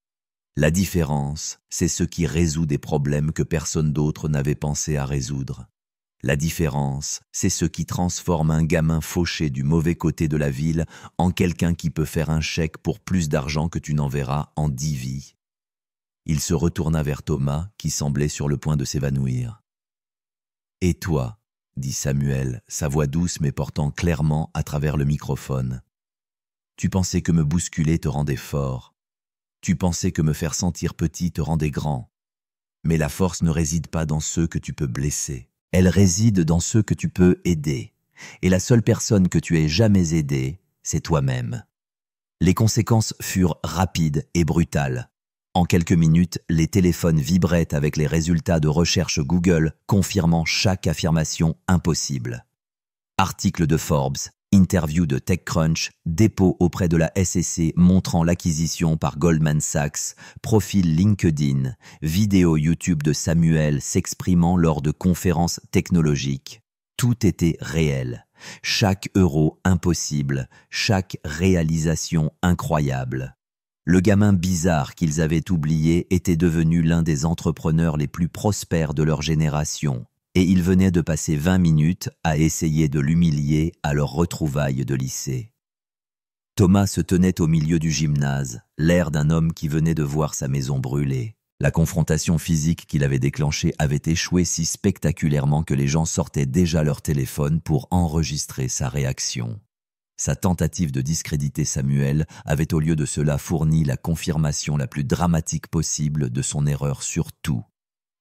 La différence, c'est ce qui résout des problèmes que personne d'autre n'avait pensé à résoudre. La différence, c'est ce qui transforme un gamin fauché du mauvais côté de la ville en quelqu'un qui peut faire un chèque pour plus d'argent que tu n'enverras en 10 vies. Il se retourna vers Thomas, qui semblait sur le point de s'évanouir. « Et toi ?» dit Samuel, sa voix douce mais portant clairement à travers le microphone. « Tu pensais que me bousculer te rendait fort. Tu pensais que me faire sentir petit te rendait grand. Mais la force ne réside pas dans ceux que tu peux blesser. Elle réside dans ceux que tu peux aider. Et la seule personne que tu aies jamais aidée, c'est toi-même. » Les conséquences furent rapides et brutales. En quelques minutes, les téléphones vibraient avec les résultats de recherche Google confirmant chaque affirmation impossible. Article de Forbes, interview de TechCrunch, dépôt auprès de la SEC montrant l'acquisition par Goldman Sachs, profil LinkedIn, vidéo YouTube de Samuel s'exprimant lors de conférences technologiques. Tout était réel. Chaque euro impossible, chaque réalisation incroyable. Le gamin bizarre qu'ils avaient oublié était devenu l'un des entrepreneurs les plus prospères de leur génération, et il venait de passer 20 minutes à essayer de l'humilier à leur retrouvaille de lycée. Thomas se tenait au milieu du gymnase, l'air d'un homme qui venait de voir sa maison brûler. La confrontation physique qu'il avait déclenchée avait échoué si spectaculairement que les gens sortaient déjà leur téléphone pour enregistrer sa réaction. Sa tentative de discréditer Samuel avait au lieu de cela fourni la confirmation la plus dramatique possible de son erreur sur tout.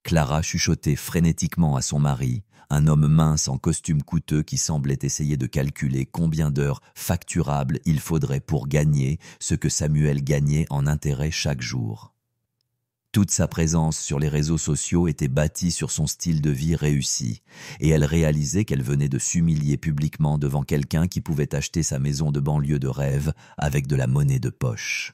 Clara chuchotait frénétiquement à son mari, un homme mince en costume coûteux qui semblait essayer de calculer combien d'heures facturables il faudrait pour gagner ce que Samuel gagnait en intérêt chaque jour. Toute sa présence sur les réseaux sociaux était bâtie sur son style de vie réussi, et elle réalisait qu'elle venait de s'humilier publiquement devant quelqu'un qui pouvait acheter sa maison de banlieue de rêve avec de la monnaie de poche.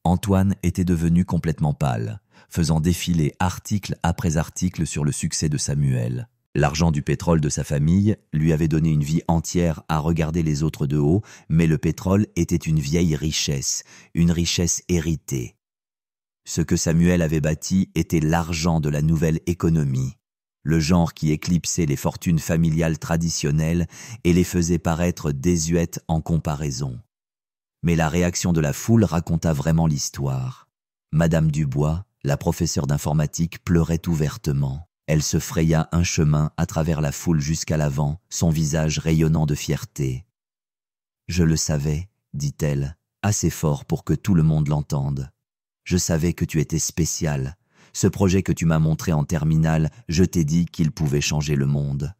Antoine était devenu complètement pâle, faisant défiler article après article sur le succès de Samuel. L'argent du pétrole de sa famille lui avait donné une vie entière à regarder les autres de haut, mais le pétrole était une vieille richesse, une richesse héritée. Ce que Samuel avait bâti était l'argent de la nouvelle économie, le genre qui éclipsait les fortunes familiales traditionnelles et les faisait paraître désuètes en comparaison. Mais la réaction de la foule raconta vraiment l'histoire. Madame Dubois, la professeure d'informatique, pleurait ouvertement. Elle se fraya un chemin à travers la foule jusqu'à l'avant, son visage rayonnant de fierté. « Je le savais, dit-elle, assez fort pour que tout le monde l'entende. Je savais que tu étais spécial. Ce projet que tu m'as montré en terminale, je t'ai dit qu'il pouvait changer le monde. »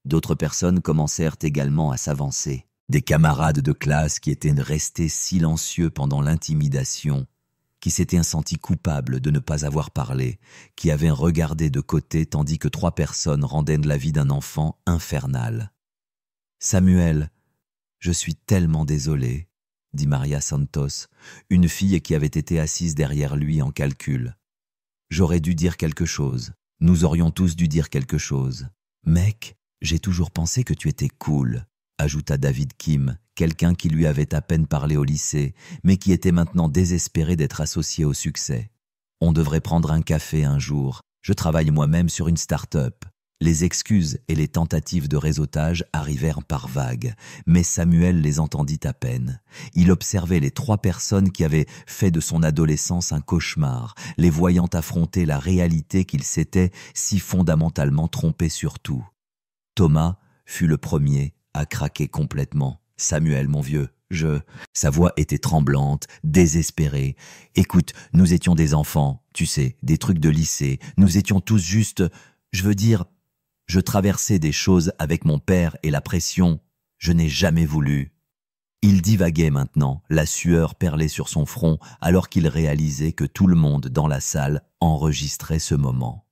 D'autres personnes commencèrent également à s'avancer. Des camarades de classe qui étaient restés silencieux pendant l'intimidation, qui s'étaient sentis coupables de ne pas avoir parlé, qui avaient regardé de côté tandis que 3 personnes rendaient la vie d'un enfant infernale. « Samuel, Je suis tellement désolée, dit Maria Santos, une fille qui avait été assise derrière lui en calcul. J'aurais dû dire quelque chose. Nous aurions tous dû dire quelque chose. Mec, j'ai toujours pensé que tu étais cool, ajouta David Kim, quelqu'un qui lui avait à peine parlé au lycée, mais qui était maintenant désespéré d'être associé au succès. On devrait prendre un café un jour. Je travaille moi-même sur une start-up. Les excuses et les tentatives de réseautage arrivèrent par vagues, mais Samuel les entendit à peine. Il observait les 3 personnes qui avaient fait de son adolescence un cauchemar, les voyant affronter la réalité qu'il s'était si fondamentalement trompé sur tout. Thomas fut le premier à craquer complètement. « Samuel, mon vieux, Sa voix était tremblante, désespérée. « Écoute, nous étions des enfants, tu sais, des trucs de lycée. Nous étions tous juste... Je veux dire... Je traversais des choses avec mon père et la pression. Je n'ai jamais voulu. » Il divaguait maintenant, la sueur perlait sur son front, alors qu'il réalisait que tout le monde dans la salle enregistrait ce moment.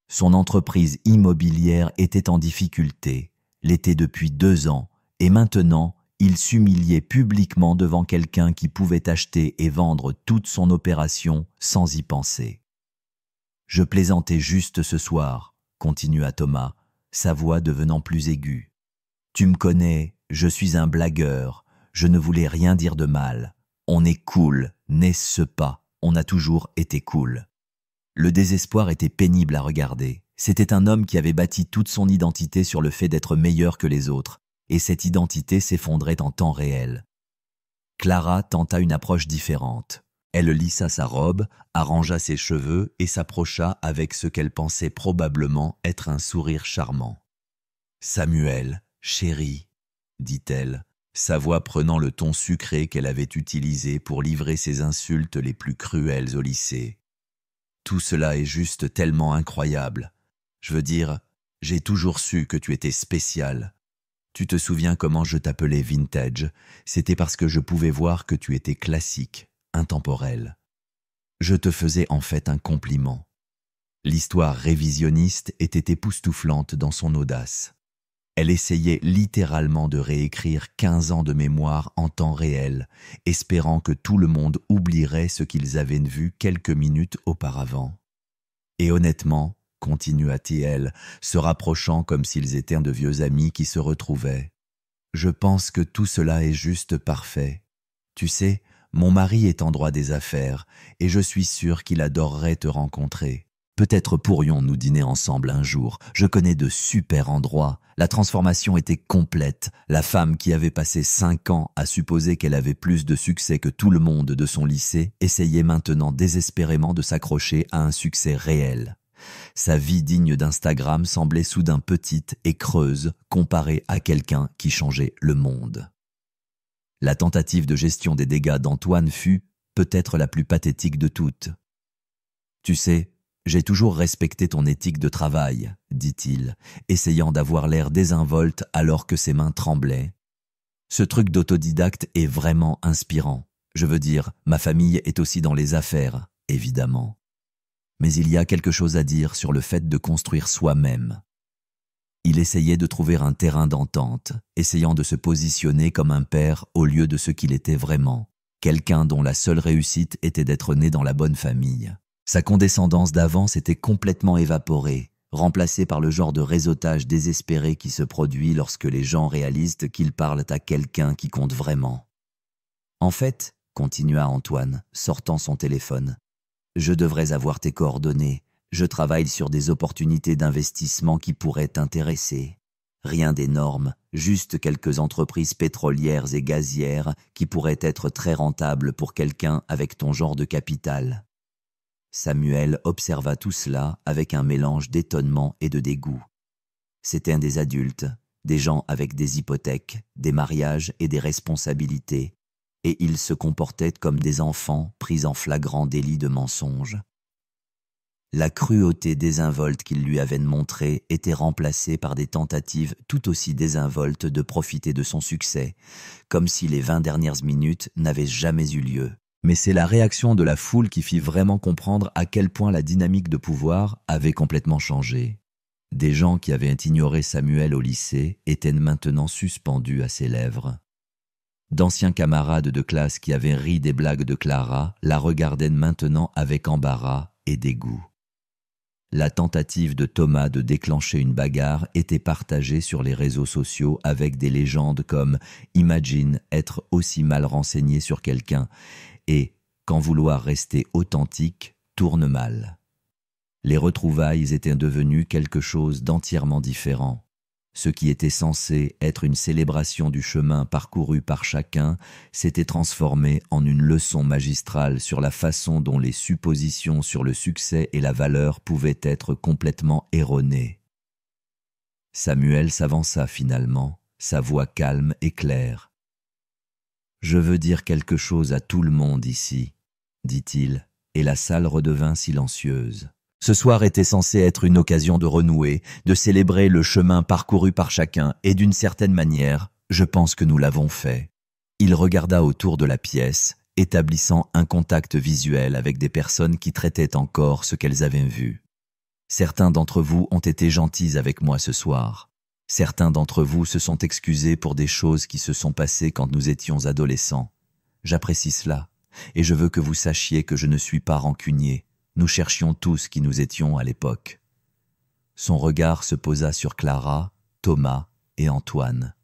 Son entreprise immobilière était en difficulté, l'était depuis 2 ans, et maintenant, il s'humiliait publiquement devant quelqu'un qui pouvait acheter et vendre toute son opération sans y penser. « Je plaisantais juste ce soir, » continua Thomas, sa voix devenant plus aiguë. « Tu me connais, je suis un blagueur, je ne voulais rien dire de mal. On est cool, n'est-ce pas? On a toujours été cool. » Le désespoir était pénible à regarder. C'était un homme qui avait bâti toute son identité sur le fait d'être meilleur que les autres, et cette identité s'effondrait en temps réel. Clara tenta une approche différente. Elle lissa sa robe, arrangea ses cheveux et s'approcha avec ce qu'elle pensait probablement être un sourire charmant. « Samuel, chéri, » dit-elle, sa voix prenant le ton sucré qu'elle avait utilisé pour livrer ses insultes les plus cruelles au lycée. « Tout cela est juste tellement incroyable. Je veux dire, j'ai toujours su que tu étais spécial. Tu te souviens comment je t'appelais vintage? C'était parce que je pouvais voir que tu étais classique, intemporel. Je te faisais en fait un compliment. » L'histoire révisionniste était époustouflante dans son audace. Elle essayait littéralement de réécrire 15 ans de mémoire en temps réel, espérant que tout le monde oublierait ce qu'ils avaient vu quelques minutes auparavant. Et honnêtement, continua-t-elle, se rapprochant comme s'ils étaient de vieux amis qui se retrouvaient, je pense que tout cela est juste parfait. Tu sais, mon mari est en droit des affaires et je suis sûr qu'il adorerait te rencontrer. Peut-être pourrions-nous dîner ensemble un jour. Je connais de super endroits. La transformation était complète. La femme qui avait passé 5 ans à supposer qu'elle avait plus de succès que tout le monde de son lycée essayait maintenant désespérément de s'accrocher à un succès réel. Sa vie digne d'Instagram semblait soudain petite et creuse comparée à quelqu'un qui changeait le monde. La tentative de gestion des dégâts d'Antoine fut peut-être la plus pathétique de toutes. « Tu sais, j'ai toujours respecté ton éthique de travail, » dit-il, essayant d'avoir l'air désinvolte alors que ses mains tremblaient. « Ce truc d'autodidacte est vraiment inspirant. Je veux dire, ma famille est aussi dans les affaires, évidemment. Mais il y a quelque chose à dire sur le fait de construire soi-même. » Il essayait de trouver un terrain d'entente, essayant de se positionner comme un père au lieu de ce qu'il était vraiment, quelqu'un dont la seule réussite était d'être né dans la bonne famille. Sa condescendance d'avant s'était complètement évaporée, remplacée par le genre de réseautage désespéré qui se produit lorsque les gens réalisent qu'ils parlent à quelqu'un qui compte vraiment. « En fait, » continua Antoine, sortant son téléphone, « je devrais avoir tes coordonnées. Je travaille sur des opportunités d'investissement qui pourraient t'intéresser. Rien d'énorme, juste quelques entreprises pétrolières et gazières qui pourraient être très rentables pour quelqu'un avec ton genre de capital. » Samuel observa tout cela avec un mélange d'étonnement et de dégoût. C'étaient des adultes, des gens avec des hypothèques, des mariages et des responsabilités, et ils se comportaient comme des enfants pris en flagrant délit de mensonge. La cruauté désinvolte qu'ils lui avaient montrée était remplacée par des tentatives tout aussi désinvoltes de profiter de son succès, comme si les 20 dernières minutes n'avaient jamais eu lieu. Mais c'est la réaction de la foule qui fit vraiment comprendre à quel point la dynamique de pouvoir avait complètement changé. Des gens qui avaient ignoré Samuel au lycée étaient maintenant suspendus à ses lèvres. D'anciens camarades de classe qui avaient ri des blagues de Clara la regardaient maintenant avec embarras et dégoût. La tentative de Thomas de déclencher une bagarre était partagée sur les réseaux sociaux avec des légendes comme « Imagine être aussi mal renseigné sur quelqu'un » et « Quand vouloir rester authentique tourne mal ». Les retrouvailles étaient devenues quelque chose d'entièrement différent. Ce qui était censé être une célébration du chemin parcouru par chacun s'était transformé en une leçon magistrale sur la façon dont les suppositions sur le succès et la valeur pouvaient être complètement erronées. Samuel s'avança finalement, sa voix calme et claire. « Je veux dire quelque chose à tout le monde ici, » dit-il, et la salle redevint silencieuse. Ce soir était censé être une occasion de renouer, de célébrer le chemin parcouru par chacun, et d'une certaine manière, je pense que nous l'avons fait. Il regarda autour de la pièce, établissant un contact visuel avec des personnes qui traitaient encore ce qu'elles avaient vu. Certains d'entre vous ont été gentils avec moi ce soir. Certains d'entre vous se sont excusés pour des choses qui se sont passées quand nous étions adolescents. J'apprécie cela, et je veux que vous sachiez que je ne suis pas rancunier. Nous cherchions tous qui nous étions à l'époque. Son regard se posa sur Clara, Thomas et Antoine.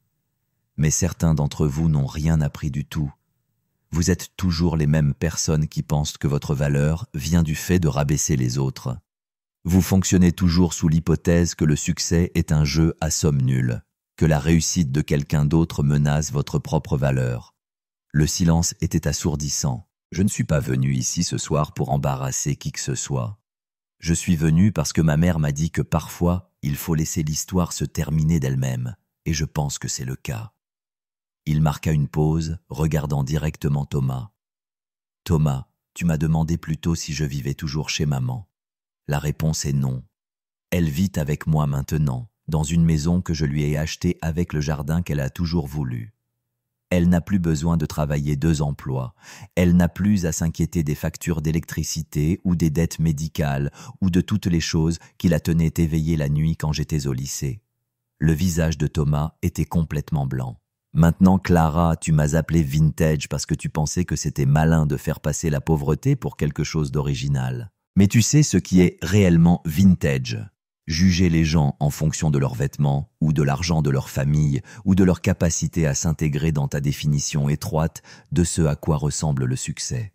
Mais certains d'entre vous n'ont rien appris du tout. Vous êtes toujours les mêmes personnes qui pensent que votre valeur vient du fait de rabaisser les autres. Vous fonctionnez toujours sous l'hypothèse que le succès est un jeu à somme nulle, que la réussite de quelqu'un d'autre menace votre propre valeur. Le silence était assourdissant. Je ne suis pas venu ici ce soir pour embarrasser qui que ce soit. Je suis venu parce que ma mère m'a dit que parfois, il faut laisser l'histoire se terminer d'elle-même, et je pense que c'est le cas. Il marqua une pause, regardant directement Thomas. « Thomas, tu m'as demandé plus tôt si je vivais toujours chez maman. La réponse est non. Elle vit avec moi maintenant, dans une maison que je lui ai achetée avec le jardin qu'elle a toujours voulu. Elle n'a plus besoin de travailler 2 emplois. Elle n'a plus à s'inquiéter des factures d'électricité ou des dettes médicales ou de toutes les choses qui la tenaient éveillée la nuit quand j'étais au lycée. » Le visage de Thomas était complètement blanc. « Maintenant, Clara, tu m'as appelé vintage parce que tu pensais que c'était malin de faire passer la pauvreté pour quelque chose d'original. Mais tu sais ce qui est réellement vintage ? Juger les gens en fonction de leurs vêtements, ou de l'argent de leur famille, ou de leur capacité à s'intégrer dans ta définition étroite de ce à quoi ressemble le succès. »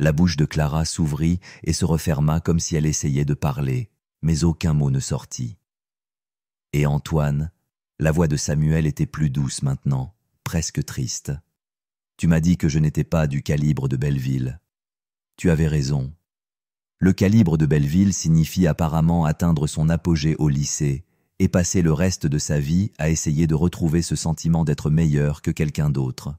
La bouche de Clara s'ouvrit et se referma comme si elle essayait de parler, mais aucun mot ne sortit. Et Antoine, la voix de Samuel était plus douce maintenant, presque triste. « Tu m'as dit que je n'étais pas du calibre de Belleville. Tu avais raison. Le calibre de Belleville signifie apparemment atteindre son apogée au lycée et passer le reste de sa vie à essayer de retrouver ce sentiment d'être meilleur que quelqu'un d'autre. »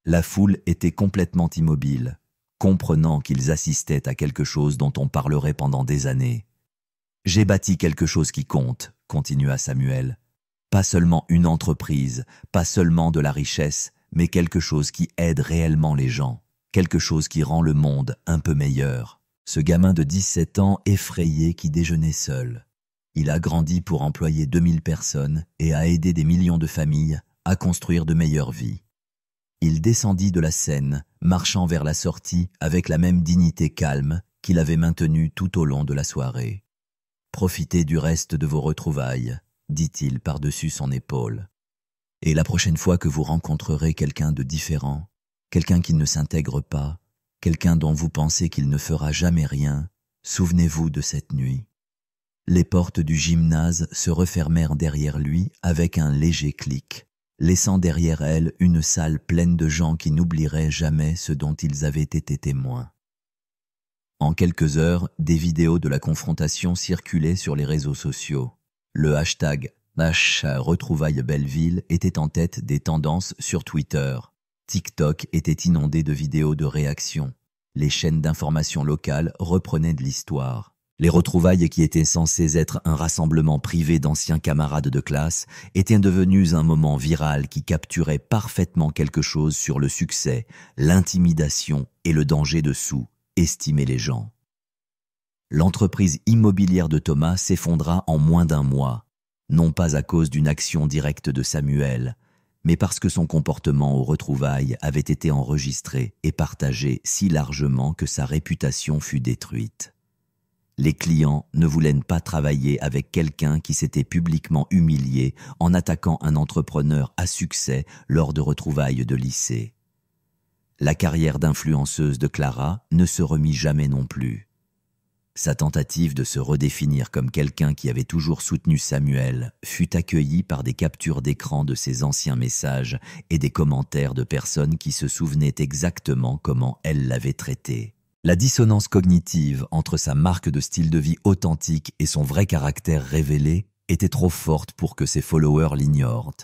La foule était complètement immobile, comprenant qu'ils assistaient à quelque chose dont on parlerait pendant des années. « J'ai bâti quelque chose qui compte, » continua Samuel. « Pas seulement une entreprise, pas seulement de la richesse, mais quelque chose qui aide réellement les gens, quelque chose qui rend le monde un peu meilleur. » Ce gamin de 17 ans effrayé qui déjeunait seul. Il a grandi pour employer 2000 personnes et a aidé des millions de familles à construire de meilleures vies. Il descendit de la scène, marchant vers la sortie avec la même dignité calme qu'il avait maintenue tout au long de la soirée. « Profitez du reste de vos retrouvailles, » dit-il par-dessus son épaule. « Et la prochaine fois que vous rencontrerez quelqu'un de différent, quelqu'un qui ne s'intègre pas, quelqu'un dont vous pensez qu'il ne fera jamais rien, souvenez-vous de cette nuit. » Les portes du gymnase se refermèrent derrière lui avec un léger clic, laissant derrière elles une salle pleine de gens qui n'oublieraient jamais ce dont ils avaient été témoins. En quelques heures, des vidéos de la confrontation circulaient sur les réseaux sociaux. Le hashtag #retrouvailles Belleville était en tête des tendances sur Twitter. TikTok était inondé de vidéos de réaction. Les chaînes d'information locales reprenaient de l'histoire. Les retrouvailles qui étaient censées être un rassemblement privé d'anciens camarades de classe étaient devenues un moment viral qui capturait parfaitement quelque chose sur le succès, l'intimidation et le danger dessous, estimaient les gens. L'entreprise immobilière de Thomas s'effondra en moins d'1 mois, non pas à cause d'une action directe de Samuel, mais parce que son comportement aux retrouvailles avait été enregistré et partagé si largement que sa réputation fut détruite. Les clients ne voulaient pas travailler avec quelqu'un qui s'était publiquement humilié en attaquant un entrepreneur à succès lors de retrouvailles de lycée. La carrière d'influenceuse de Clara ne se remit jamais non plus. Sa tentative de se redéfinir comme quelqu'un qui avait toujours soutenu Samuel fut accueillie par des captures d'écran de ses anciens messages et des commentaires de personnes qui se souvenaient exactement comment elle l'avait traité. La dissonance cognitive entre sa marque de style de vie authentique et son vrai caractère révélé était trop forte pour que ses followers l'ignorent.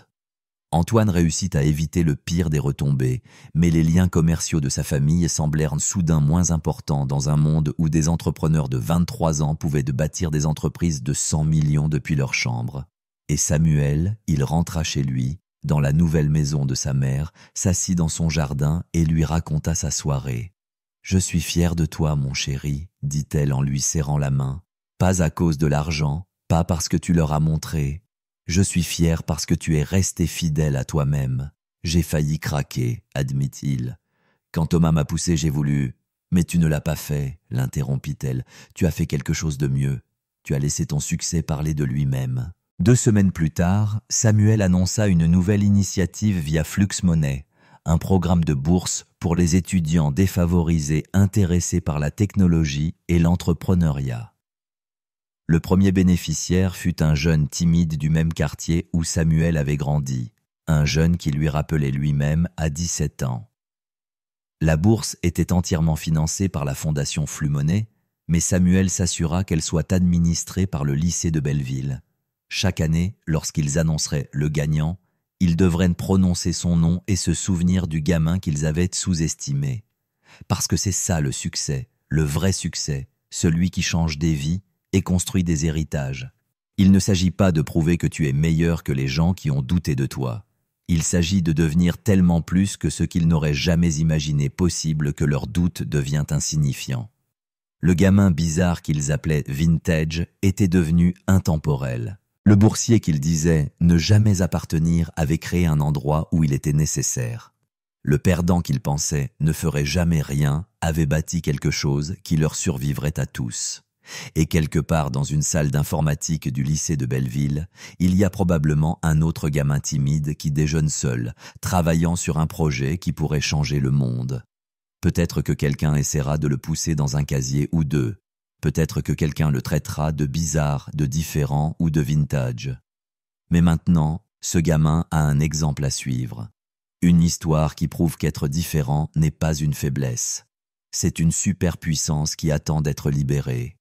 Antoine réussit à éviter le pire des retombées, mais les liens commerciaux de sa famille semblèrent soudain moins importants dans un monde où des entrepreneurs de 23 ans pouvaient bâtir des entreprises de 100 millions depuis leur chambre. Et Samuel, il rentra chez lui, dans la nouvelle maison de sa mère, s'assit dans son jardin et lui raconta sa soirée. « Je suis fière de toi, mon chéri, » dit-elle en lui serrant la main. « Pas à cause de l'argent, pas parce que tu leur as montré. Je suis fier parce que tu es resté fidèle à toi-même. J'ai failli craquer, admit-il. Quand Thomas m'a poussé, j'ai voulu... Mais tu ne l'as pas fait, l'interrompit-elle. Tu as fait quelque chose de mieux. Tu as laissé ton succès parler de lui-même. » 2 semaines plus tard, Samuel annonça une nouvelle initiative via Flux Money, un programme de bourse pour les étudiants défavorisés intéressés par la technologie et l'entrepreneuriat. Le premier bénéficiaire fut un jeune timide du même quartier où Samuel avait grandi, un jeune qui lui rappelait lui-même à 17 ans. La bourse était entièrement financée par la fondation Flux Money, mais Samuel s'assura qu'elle soit administrée par le lycée de Belleville. Chaque année, lorsqu'ils annonceraient le gagnant, ils devraient prononcer son nom et se souvenir du gamin qu'ils avaient sous-estimé. Parce que c'est ça le succès, le vrai succès, celui qui change des vies et construit des héritages. Il ne s'agit pas de prouver que tu es meilleur que les gens qui ont douté de toi. Il s'agit de devenir tellement plus que ce qu'ils n'auraient jamais imaginé possible que leur doute devient insignifiant. Le gamin bizarre qu'ils appelaient vintage était devenu intemporel. Le boursier qu'ils disaient ne jamais appartenir avait créé un endroit où il était nécessaire. Le perdant qu'ils pensaient ne ferait jamais rien avait bâti quelque chose qui leur survivrait à tous. Et quelque part dans une salle d'informatique du lycée de Belleville, il y a probablement un autre gamin timide qui déjeune seul, travaillant sur un projet qui pourrait changer le monde. Peut-être que quelqu'un essaiera de le pousser dans un casier ou deux. Peut-être que quelqu'un le traitera de bizarre, de différent ou de vintage. Mais maintenant, ce gamin a un exemple à suivre. Une histoire qui prouve qu'être différent n'est pas une faiblesse. C'est une superpuissance qui attend d'être libérée.